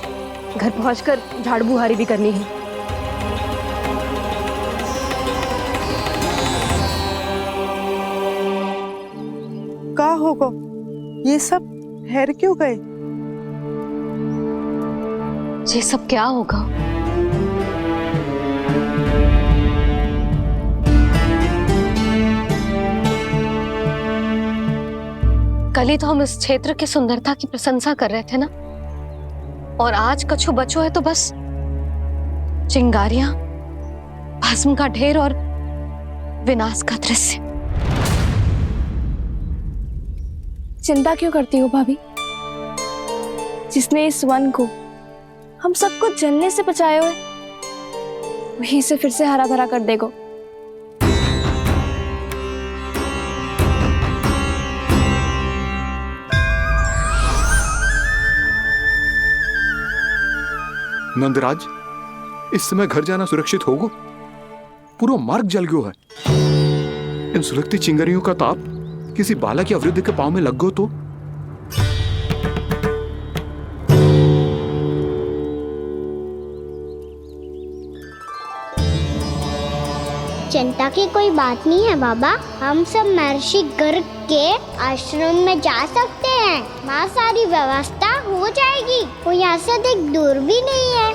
घर पहुंचकर झाड़ू बुहारी भी करनी है। का होगा ये सब ठहर क्यों गए? ये सब क्या होगा? कल ही तो हम इस क्षेत्र की सुंदरता की प्रशंसा कर रहे थे ना, और आज कछु बचो है तो बस चिंगारियां, भस्म का ढेर और विनाश का दृश्य। चिंता क्यों करती हो भाभी? जिसने इस वन को, हम सबको जलने से बचाए हुए, वही से फिर से हरा भरा कर देगा। नंदराज, इस समय घर जाना सुरक्षित होगा? पूरा मार्ग जल गयो है। इन सुलगती चिंगारियों का ताप किसी बालक या वृद्ध के पांव में लग गो तो? चिंता की कोई बात नहीं है बाबा, हम सब महर्षि गर्ग के आश्रम में जा सकते हैं। वहाँ सारी व्यवस्था हो जाएगी, कोई यहाँ से देख दूर भी नहीं है।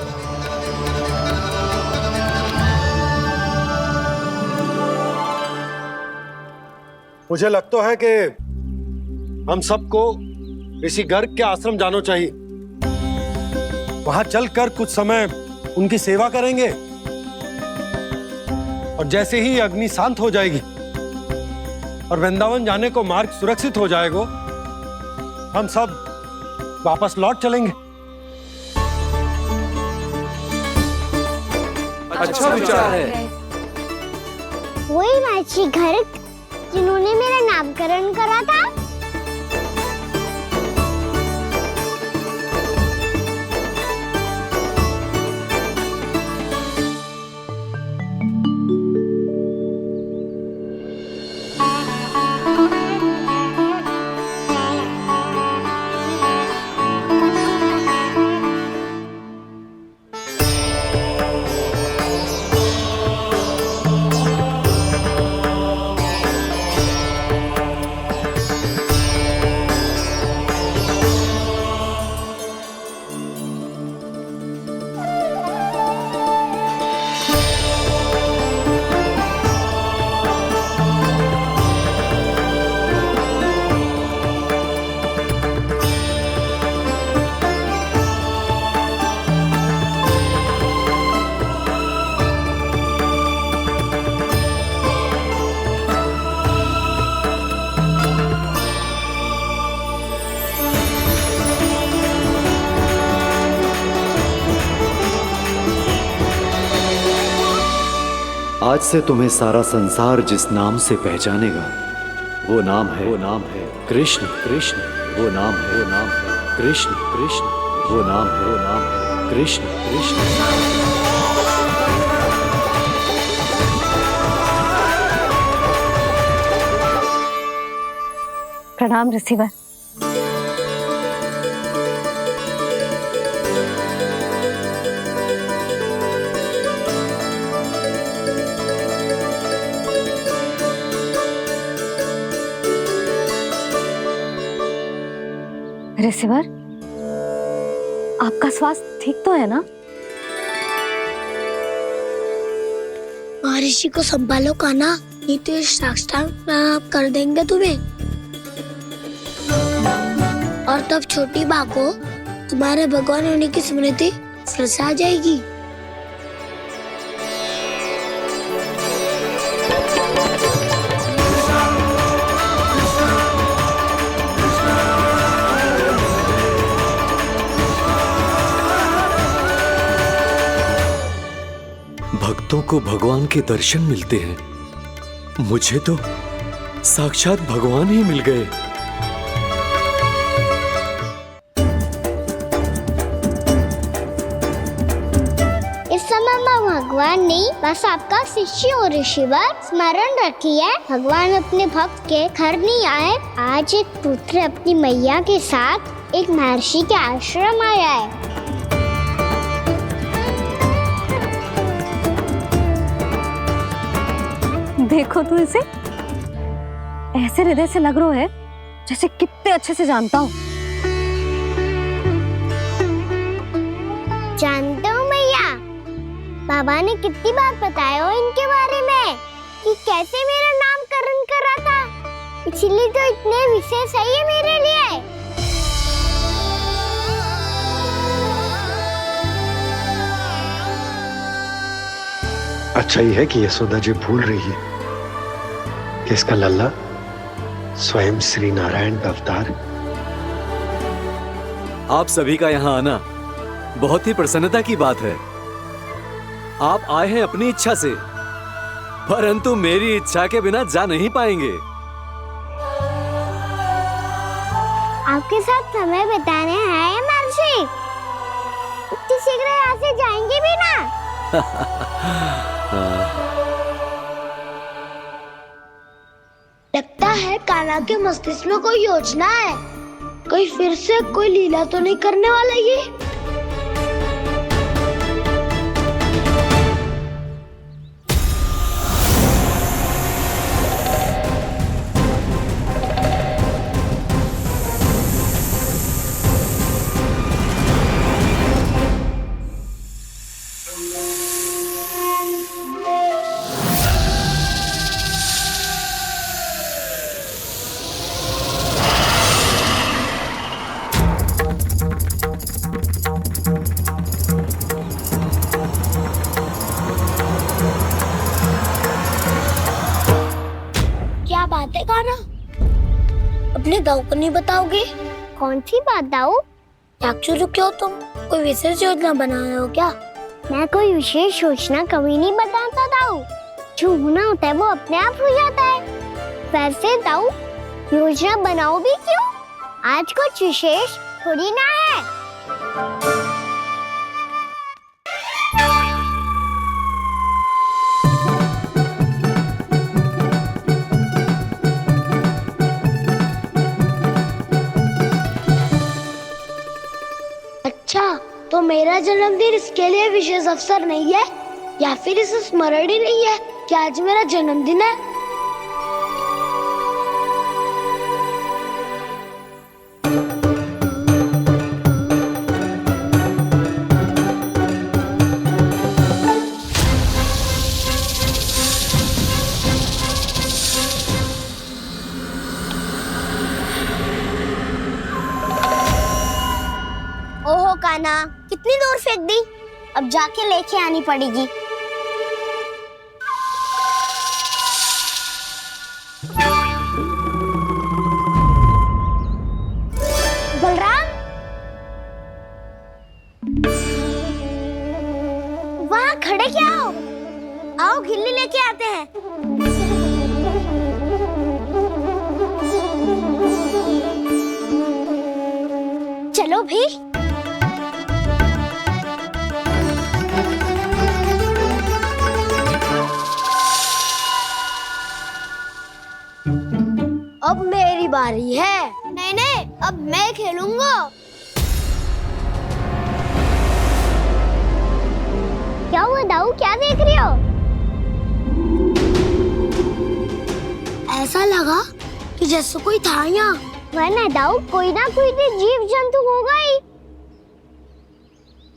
मुझे लगता है कि हम सबको ऋषि गर्ग के आश्रम जाना चाहिए। वहां चलकर कुछ समय उनकी सेवा करेंगे, और जैसे ही अग्नि शांत हो जाएगी और वृंदावन जाने को मार्ग सुरक्षित हो जाएगा, हम सब वापस लौट चलेंगे। अच्छा विचार है। वही महर्षि गर्ग जिन्होंने मेरा नामकरण करा था। आज से तुम्हें सारा संसार जिस नाम से पहचानेगा, वो नाम है कृष्ण। कृष्ण वो नाम है कृष्ण। कृष्ण वो नाम है कृष्ण। कृष्ण प्रणाम ऋषिवर। ऋषिवर, आपका स्वास्थ्य ठीक तो है ना? महर्षि को संभालो कान्हा, नहीं तो ये साष्टांग प्रणाम कर देंगे तुम्हें। और तब छोटी बा को तुम्हारे भगवान होने की स्मृति फिर से आ जाएगी। भक्तों को भगवान के दर्शन मिलते हैं, मुझे तो साक्षात भगवान ही मिल गए। इस समय मैं भगवान नहीं, बस आपका शिष्य हूँ ऋषिवर। स्मरण रखिए, भगवान अपने भक्त के घर नहीं आए। आज एक पुत्र अपनी मैया के साथ एक महर्षि के आश्रम आया है। देखो तू इसे, ऐसे हृदय से लग रहा है जैसे कितने अच्छे से जानता हूँ। जानते हो मैया, बाबा ने कितनी बार बताया हो इनके बारे में कि कैसे मेरा नामकरण करा था, इसीलिए तो इतने विशेष है ये मेरे लिए। अच्छा ही है कि यशोदा जी भूल रही है कि इसका लल्ला स्वयं श्री नारायण का अवतार। आप सभी का यहाँ आना बहुत ही प्रसन्नता की बात है। आप आए हैं अपनी इच्छा से, परंतु मेरी इच्छा के बिना जा नहीं पाएंगे। आपके साथ समय बिताने हैं महर्षि, इतनी शीघ्र यहाँ से जाएंगे भी ना? लगता है कान्हा के मस्तिष्क में कोई योजना है, कोई फिर से कोई लीला तो नहीं करने वाला ये। क्या बात है कान्हा, अपने दाऊ को नहीं बताओगे? कौन सी बात दाऊ? चाकचू रुके हो तुम, कोई विशेष योजना बना रहे हो क्या? मैं कोई विशेष योजना कभी नहीं बताता दाऊ, जो होना होता है वो अपने आप हो जाता है। वैसे दाऊ, योजना बनाओ भी क्यों? आज कुछ विशेष थोड़ी ना है। अच्छा, तो मेरा जन्मदिन इसके लिए विशेष अवसर नहीं है, या फिर इसे स्मरण ही नहीं है कि आज मेरा जन्मदिन है? ओहो कान्हा, कितनी दूर फेंक दी, अब जाके लेके आनी पड़ेगी। बलराम, वहाँ खड़े क्या हो? आओ खिल्ली लेके आते हैं। चलो भी। अब मेरी बारी है। नहीं नहीं, अब मैं खेलूंगा। क्या हुआ दाऊ, क्या देख रही हो? ऐसा लगा कि जैसे कोई था यहाँ। वरना दाऊ, कोई ना कोई तो जीव जंतु होगा ही।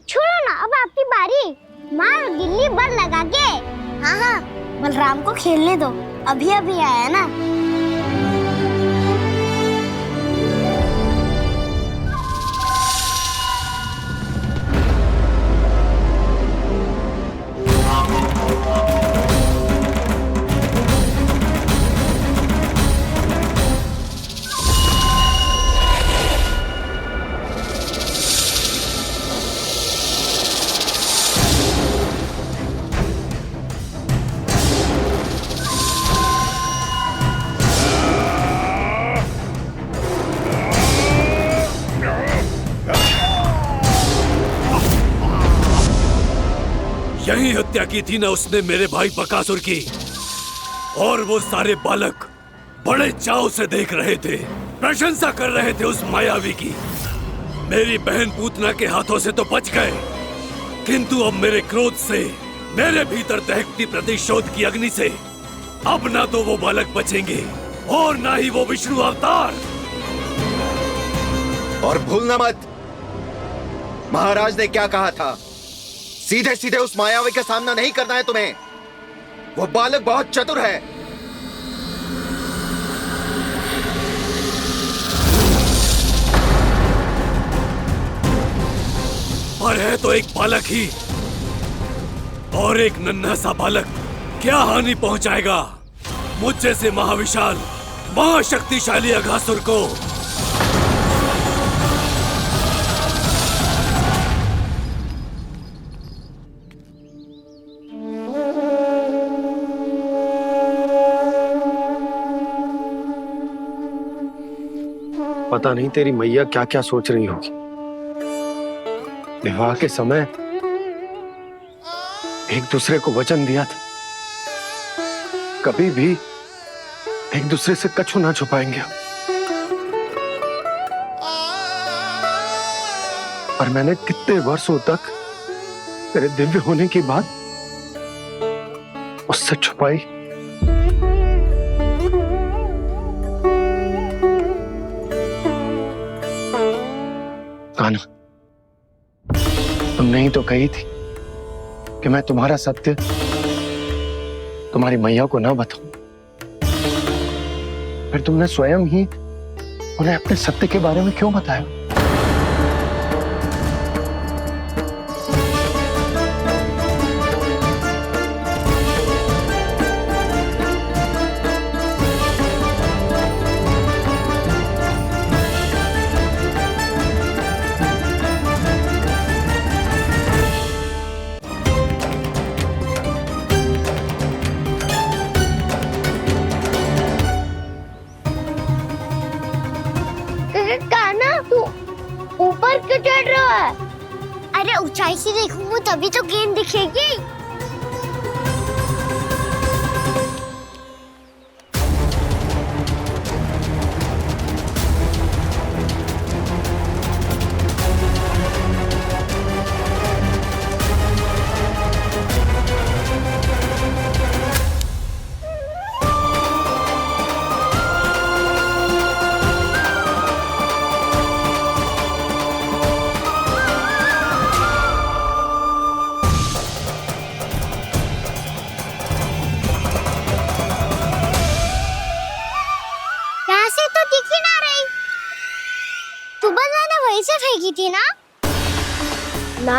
छोड़ो ना, अब आपकी बारी। मार गिल्ली बर लगा के। हाँ हाँ, बलराम को खेलने दो, अभी अभी आया ना। यही हत्या की थी ना उसने मेरे भाई बकासुर की, और वो सारे बालक बड़े चाव से देख रहे थे, प्रशंसा कर रहे थे उस मायावी की। मेरी बहन पूतना के हाथों से तो बच गए, किंतु अब मेरे क्रोध से, मेरे भीतर दहकती प्रतिशोध की अग्नि से अब ना तो वो बालक बचेंगे और ना ही वो विष्णु अवतार। और भूलना मत, महाराज ने क्या कहा था, सीधे सीधे उस मायावी का सामना नहीं करना है तुम्हें। वो बालक बहुत चतुर है। पर है तो एक बालक ही, और एक नन्हा सा बालक क्या हानि पहुंचाएगा मुझ जैसे महाविशाल महाशक्तिशाली अघासुर को। पता नहीं तेरी मैया क्या क्या सोच रही होगी। विवाह के समय एक दूसरे को वचन दिया था, कभी भी एक दूसरे से कछु ना छुपाएंगे। और मैंने कितने वर्षों तक तेरे दिव्य होने की बात उससे छुपाई। कान्हा, तुमने ही तो कही थी कि मैं तुम्हारा सत्य तुम्हारी मैया को ना बताऊं। फिर तुमने स्वयं ही उन्हें अपने सत्य के बारे में क्यों बताया? ऊपर क्यों चढ़ रहा है? अरे ऊंचाई से देखूंगा तभी तो गेंद दिखेगी। वहीं से फेंकी थी ना?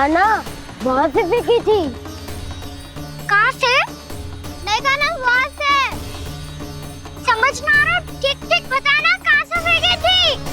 ना वहां से फेंकी थी। कहाँ से? देखा ना वहां से। समझ ना आ रहा, ठीक बताना कहाँ से फेंकी थी?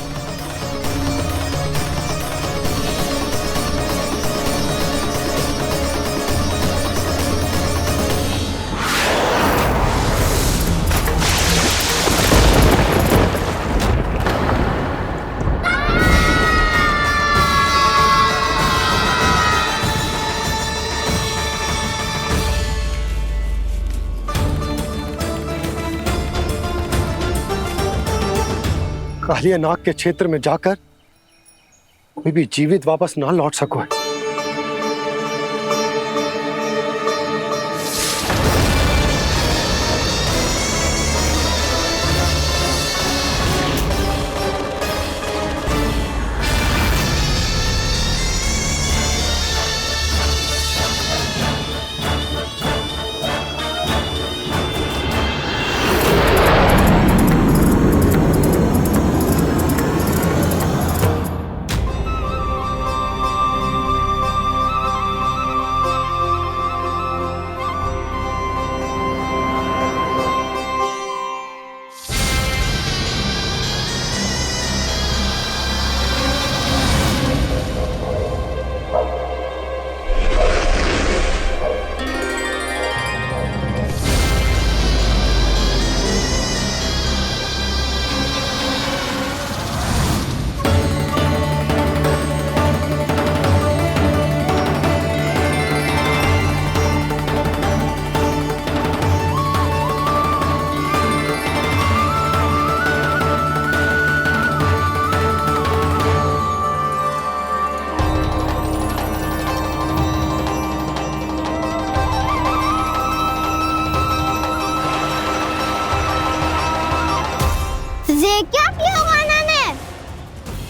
कालिया नाग के क्षेत्र में जाकर कोई भी जीवित वापस ना लौट सको।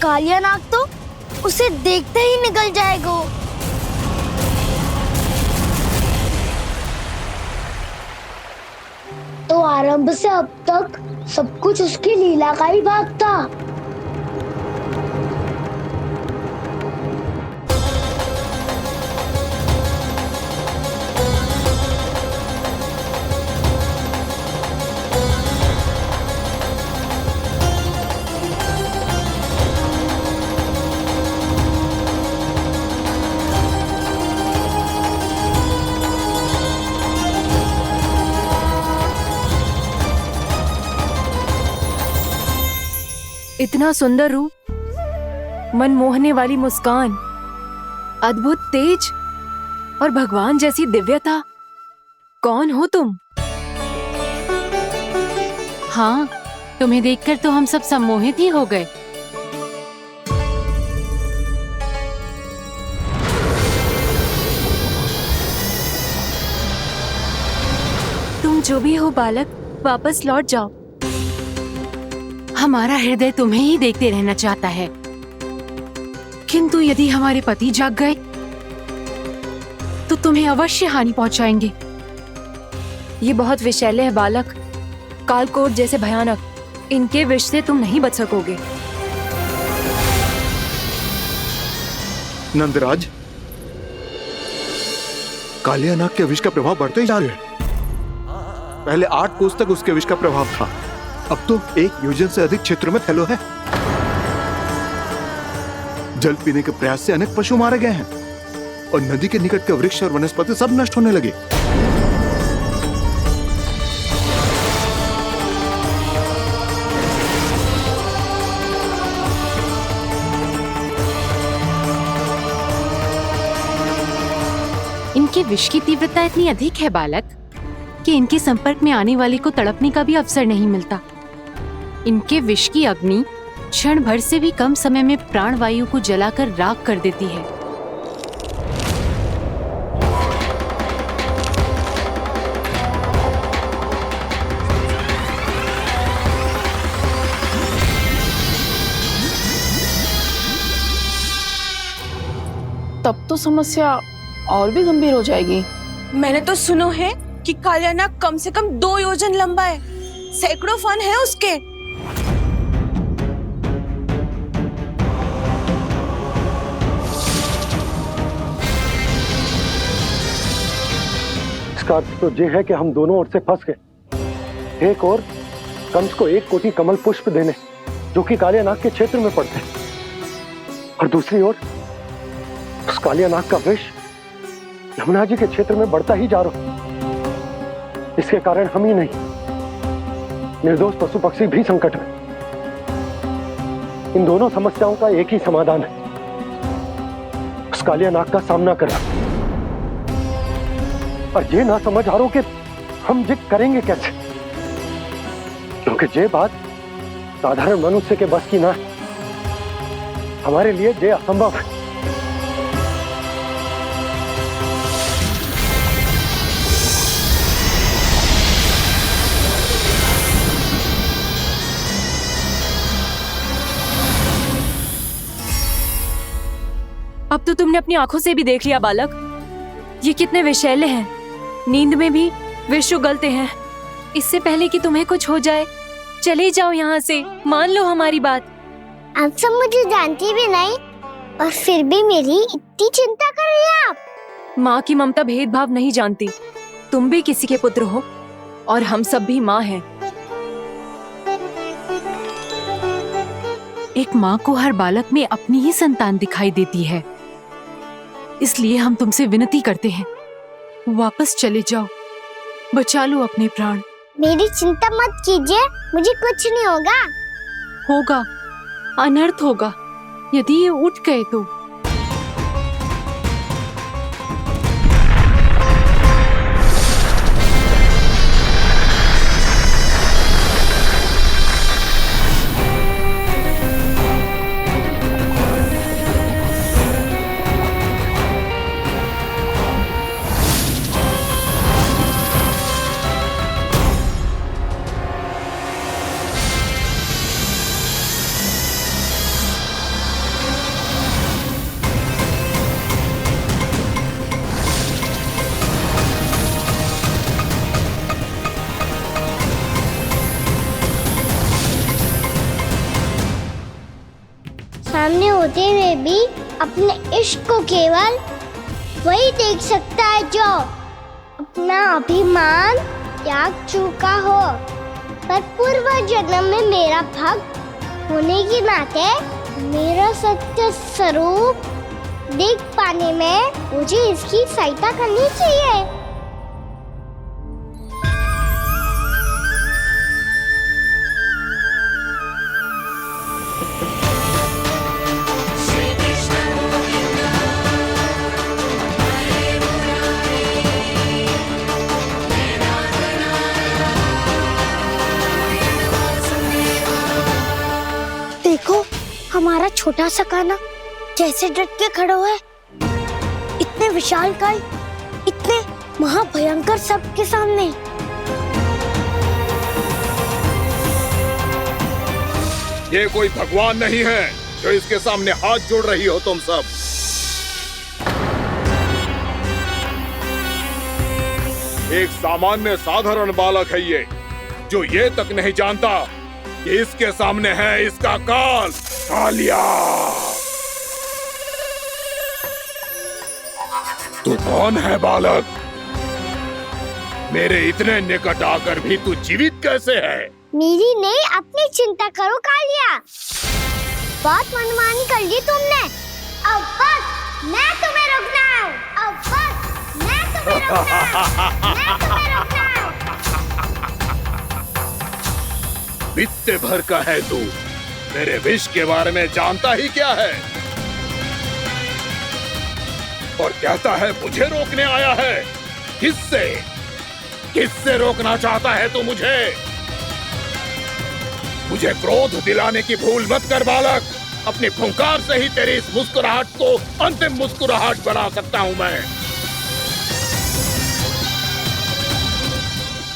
कालिया नाग तो उसे देखते ही निकल जाएगा। तो आरंभ से अब तक सब कुछ उसकी लीला का ही भाग था। इतना सुंदर रूप, मनमोहने वाली मुस्कान, अद्भुत तेज और भगवान जैसी दिव्यता। कौन हो तुम? हाँ, तुम्हें देखकर तो हम सब सम्मोहित ही हो गए। तुम जो भी हो बालक, वापस लौट जाओ। हमारा हृदय तुम्हें ही देखते रहना चाहता है, किंतु यदि हमारे पति जाग गए तो तुम्हें अवश्य हानि पहुंचाएंगे। ये बहुत विषैले है बालक, कालकोट जैसे भयानक। इनके विष से तुम नहीं बच सकोगे। नंदराज, कालिया नाग के विष का प्रभाव बढ़ते ही जा रहा है। पहले 8 कोस तक उसके विष का प्रभाव था, अब तो 1 योजन से अधिक क्षेत्र में फैलो है। जल पीने के प्रयास से अनेक पशु मारे गए हैं और नदी के निकट के वृक्ष और वनस्पति सब नष्ट होने लगे। इनके विष की तीव्रता इतनी अधिक है बालक कि इनके संपर्क में आने वाले को तड़पने का भी अवसर नहीं मिलता। इनके विष की अग्नि क्षण भर से भी कम समय में प्राण वायु को जलाकर राख कर देती है। तब तो समस्या और भी गंभीर हो जाएगी। मैंने तो सुनो है कि कालिया नाग कम से कम 2 योजन लंबा है, सैकड़ों फन है उसके। इसका अर्थ तो ये है कि हम दोनों ओर से फंस गए। एक और कंस को 1 कोटि कमल पुष्प देने जो कि कालिया नाग के क्षेत्र में पड़ते हैं, और दूसरी ओर उस कालिया नाग का विष यमुना जी के क्षेत्र में बढ़ता ही जा रहा। इसके कारण हम ही नहीं, निर्दोष पशु पक्षी भी संकट में। इन दोनों समस्याओं का एक ही समाधान है, उस कालिया नाग का सामना करना। और ये ना समझ आ रहा कि हम ये करेंगे कैसे, क्योंकि ये बात साधारण मनुष्य के बस की ना है। हमारे लिए ये असंभव है। अब तो तुमने अपनी आंखों से भी देख लिया बालक, ये कितने विषैले हैं। नींद में भी विष उगलते हैं। इससे पहले कि तुम्हें कुछ हो जाए, चले जाओ यहाँ से, मान लो हमारी बात। आप सब मुझे जानती भी नहीं और फिर भी मेरी इतनी चिंता कर रही हैं आप। माँ की ममता भेदभाव नहीं जानती। तुम भी किसी के पुत्र हो और हम सब भी माँ हैं। एक माँ को हर बालक में अपनी ही संतान दिखाई देती है, इसलिए हम तुमसे विनती करते हैं, वापस चले जाओ, बचा लो अपने प्राण। मेरी चिंता मत कीजिए, मुझे कुछ नहीं होगा। होगा, अनर्थ होगा यदि ये उठ गए तो। सामने होते हुए भी अपने इश्क को केवल वही देख सकता है जो अपना अभिमान त्याग चुका हो। पर पूर्व जन्म में मेरा भक्त होने के नाते मेरा सत्य स्वरूप देख पाने में मुझे इसकी सहायता करनी चाहिए। देखो हमारा छोटा सा कान्हा कैसे डट के खड़ा हुआ है, इतने विशालकाय, इतने महाभयंकर सबके सामने। ये कोई भगवान नहीं है जो इसके सामने हाथ जोड़ रही हो तुम सब। एक सामान्य साधारण बालक है ये, जो ये तक नहीं जानता कि इसके सामने है इसका काल, कालिया। तू कौन है बालक? मेरे इतने निकट आकर भी तू जीवित कैसे है? मेरी नहीं, अपनी चिंता करो कालिया। बहुत मनमानी कर ली तुमने। अब बस मैं तुम्हें रोकना हूँ। अब बस मैं तुम्हें रोकना हूँ। मैं तुम्हें रोकना हूँ। बित्ते भर का है तू, मेरे विष के बारे में जानता ही क्या है? और कहता है मुझे रोकने आया है। किससे? किससे रोकना चाहता है तू मुझे? मुझे क्रोध दिलाने की भूल मत कर बालक। अपनी फुंकार से ही तेरी इस मुस्कुराहट को अंतिम मुस्कुराहट बना सकता हूं मैं।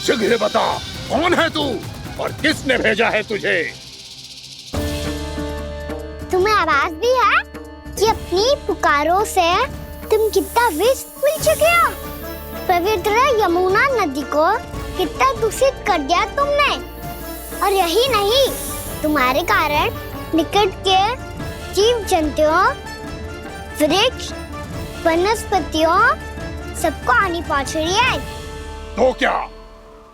शीघ्र बता, कौन है तू और किसने भेजा है तुझे? तुम्हें आवाज भी है कि अपनी पुकारों से तुम कितना विष भूल चुके हो। पवित्र यमुना नदी को कितना दूषित कर दिया तुमने। और यही नहीं, तुम्हारे कारण निकट के जीव जंतुओं, वृक्ष, वनस्पतियों सबको हानि पहुंच रही है। तो क्या?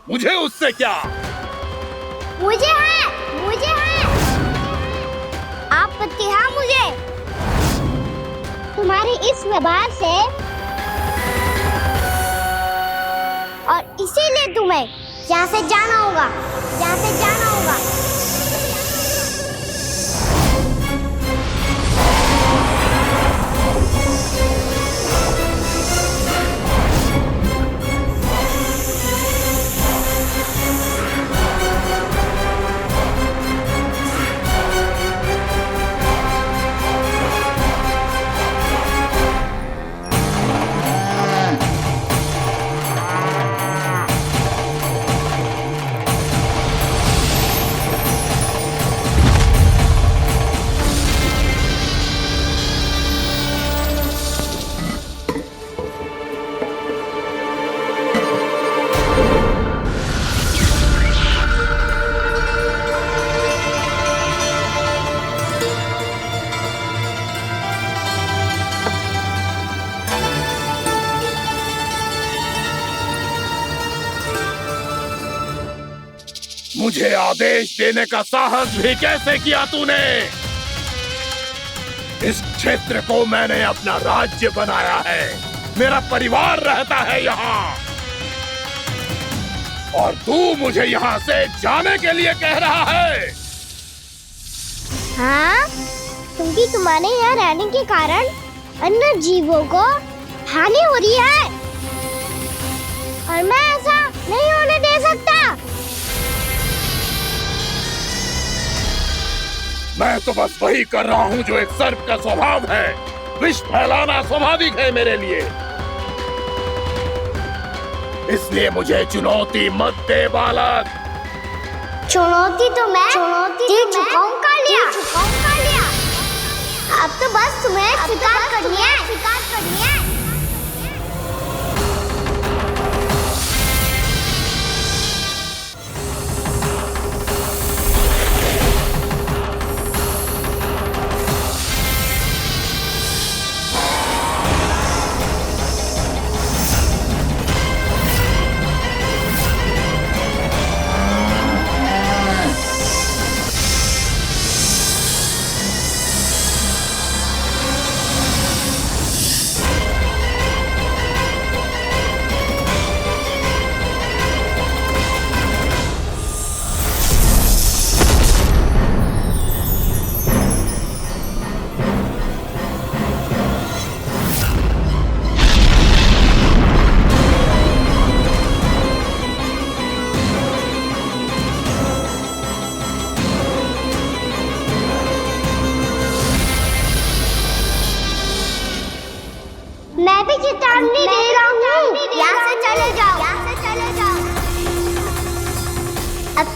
मुझे उससे क्या? मुझे है, मुझे है। आपत्ति है मुझे तुम्हारे इस व्यवहार से, और इसीलिए तुम्हें यहाँ से जाना होगा, यहाँ से जाना होगा। मुझे आदेश देने का साहस भी कैसे किया तूने? इस क्षेत्र को मैंने अपना राज्य बनाया है, मेरा परिवार रहता है यहाँ, और तू मुझे यहाँ से जाने के लिए कह रहा है? हाँ, क्योंकि तुम्हारे यहाँ रहने के कारण अन्य जीवों को हानि हो रही है, और मैं ऐसा नहीं होने दे सकता। मैं तो बस वही कर रहा हूँ जो एक सर्प का स्वभाव है। विष फैलाना स्वाभाविक है मेरे लिए, इसलिए मुझे चुनौती मत दे बालक। चुनौती तो मैं दे चुका हूँ कालिया। अब तो बस तुम्हें स्वीकार करनी है, स्वीकार करनी है।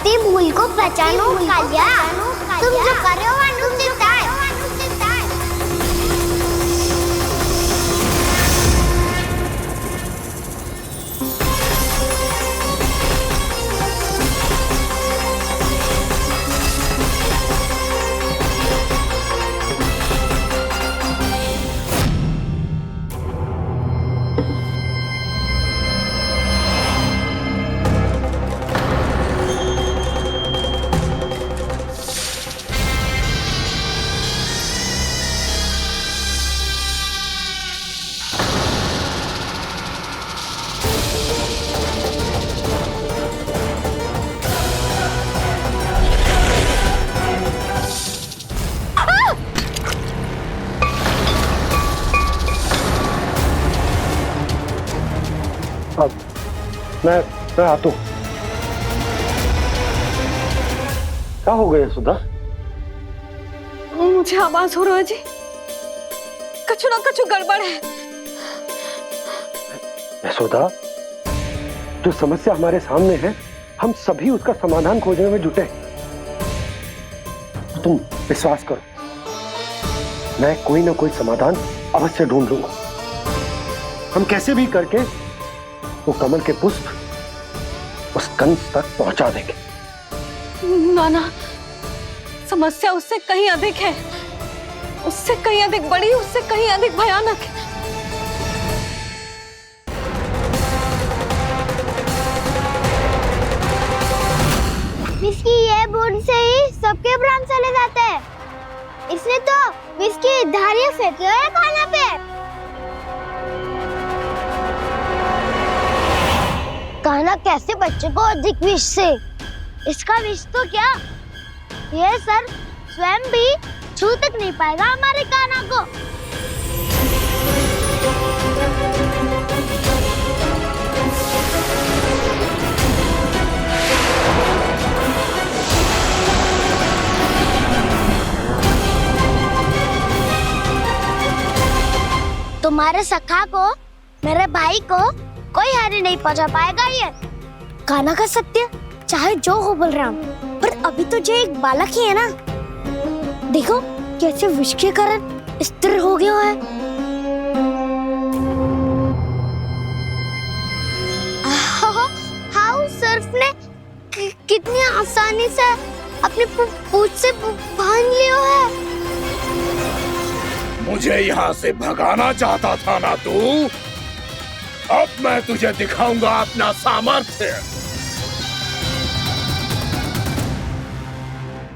अपनी भूल को पहचानो कालिया। तुम जो कर रहे हो अनुचित है। मैं आता हूँ। क्या हो गया सुधा? मुझे आवाज हो रहा है जी, कछु ना कछु गड़बड़ है। यशोदा, जो समस्या हमारे सामने है, हम सभी उसका समाधान खोजने में जुटे। तुम विश्वास करो, मैं कोई ना कोई समाधान अवश्य ढूंढ लूंगा। हम कैसे भी करके वो कमल के पुष्प उस कंस तक पहुंचा देंगे। नाना, समस्या उससे कहीं अधिक है, उससे कहीं अधिक बड़ी, उससे कहीं अधिक भयानक है। विस्की ये बूंद से ही सबके प्राण चले जाते हैं। इसने तो विस्की धारियां फेंकी है खाना पे। कान्हा कैसे बच्चे को अधिक विष से? इसका विष तो क्या, ये सर स्वयं भी छू तक नहीं पाएगा हमारे कान्हा को। तुम्हारे सखा को, मेरे भाई को कोई हानि नहीं पहुंचा पाएगा। ये कान्हा का सत्य चाहे जो हो बलराम, पर अभी तो जो एक बालक ही है ना। देखो कैसे विष के कारण स्थिर हो गया है। हाउ सर्फ ने कितनी आसानी से अपनी पूंछ से बांध लिया है। मुझे यहाँ से भगाना चाहता था ना तू? अब मैं तुझे दिखाऊंगा अपना सामर्थ्य।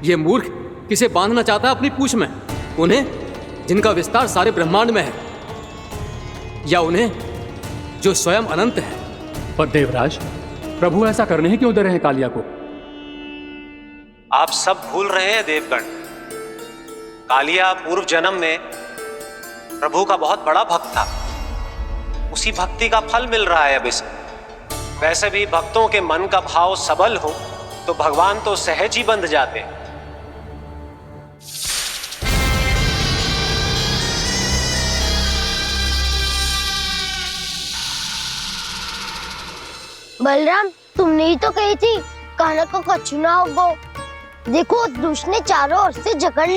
ये मूर्ख किसे बांधना चाहता है अपनी पूंछ में? उन्हें जिनका विस्तार सारे ब्रह्मांड में है, या उन्हें जो स्वयं अनंत है? पर देवराज, प्रभु ऐसा करने ही क्यों दे रहे हैं कालिया को? आप सब भूल रहे हैं देवगण। कालिया पूर्व जन्म में प्रभु का बहुत बड़ा भक्त था। उसी भक्ति का फल मिल रहा है अब इसे। वैसे भी भक्तों के मन का भाव सबल हो तो भगवान तो सहज ही बंध जाते। बलराम, तुमने ही तो कही थी कान्हा को कछु ना होगा। देखो दुष्ट ने चारों ओर से जकड़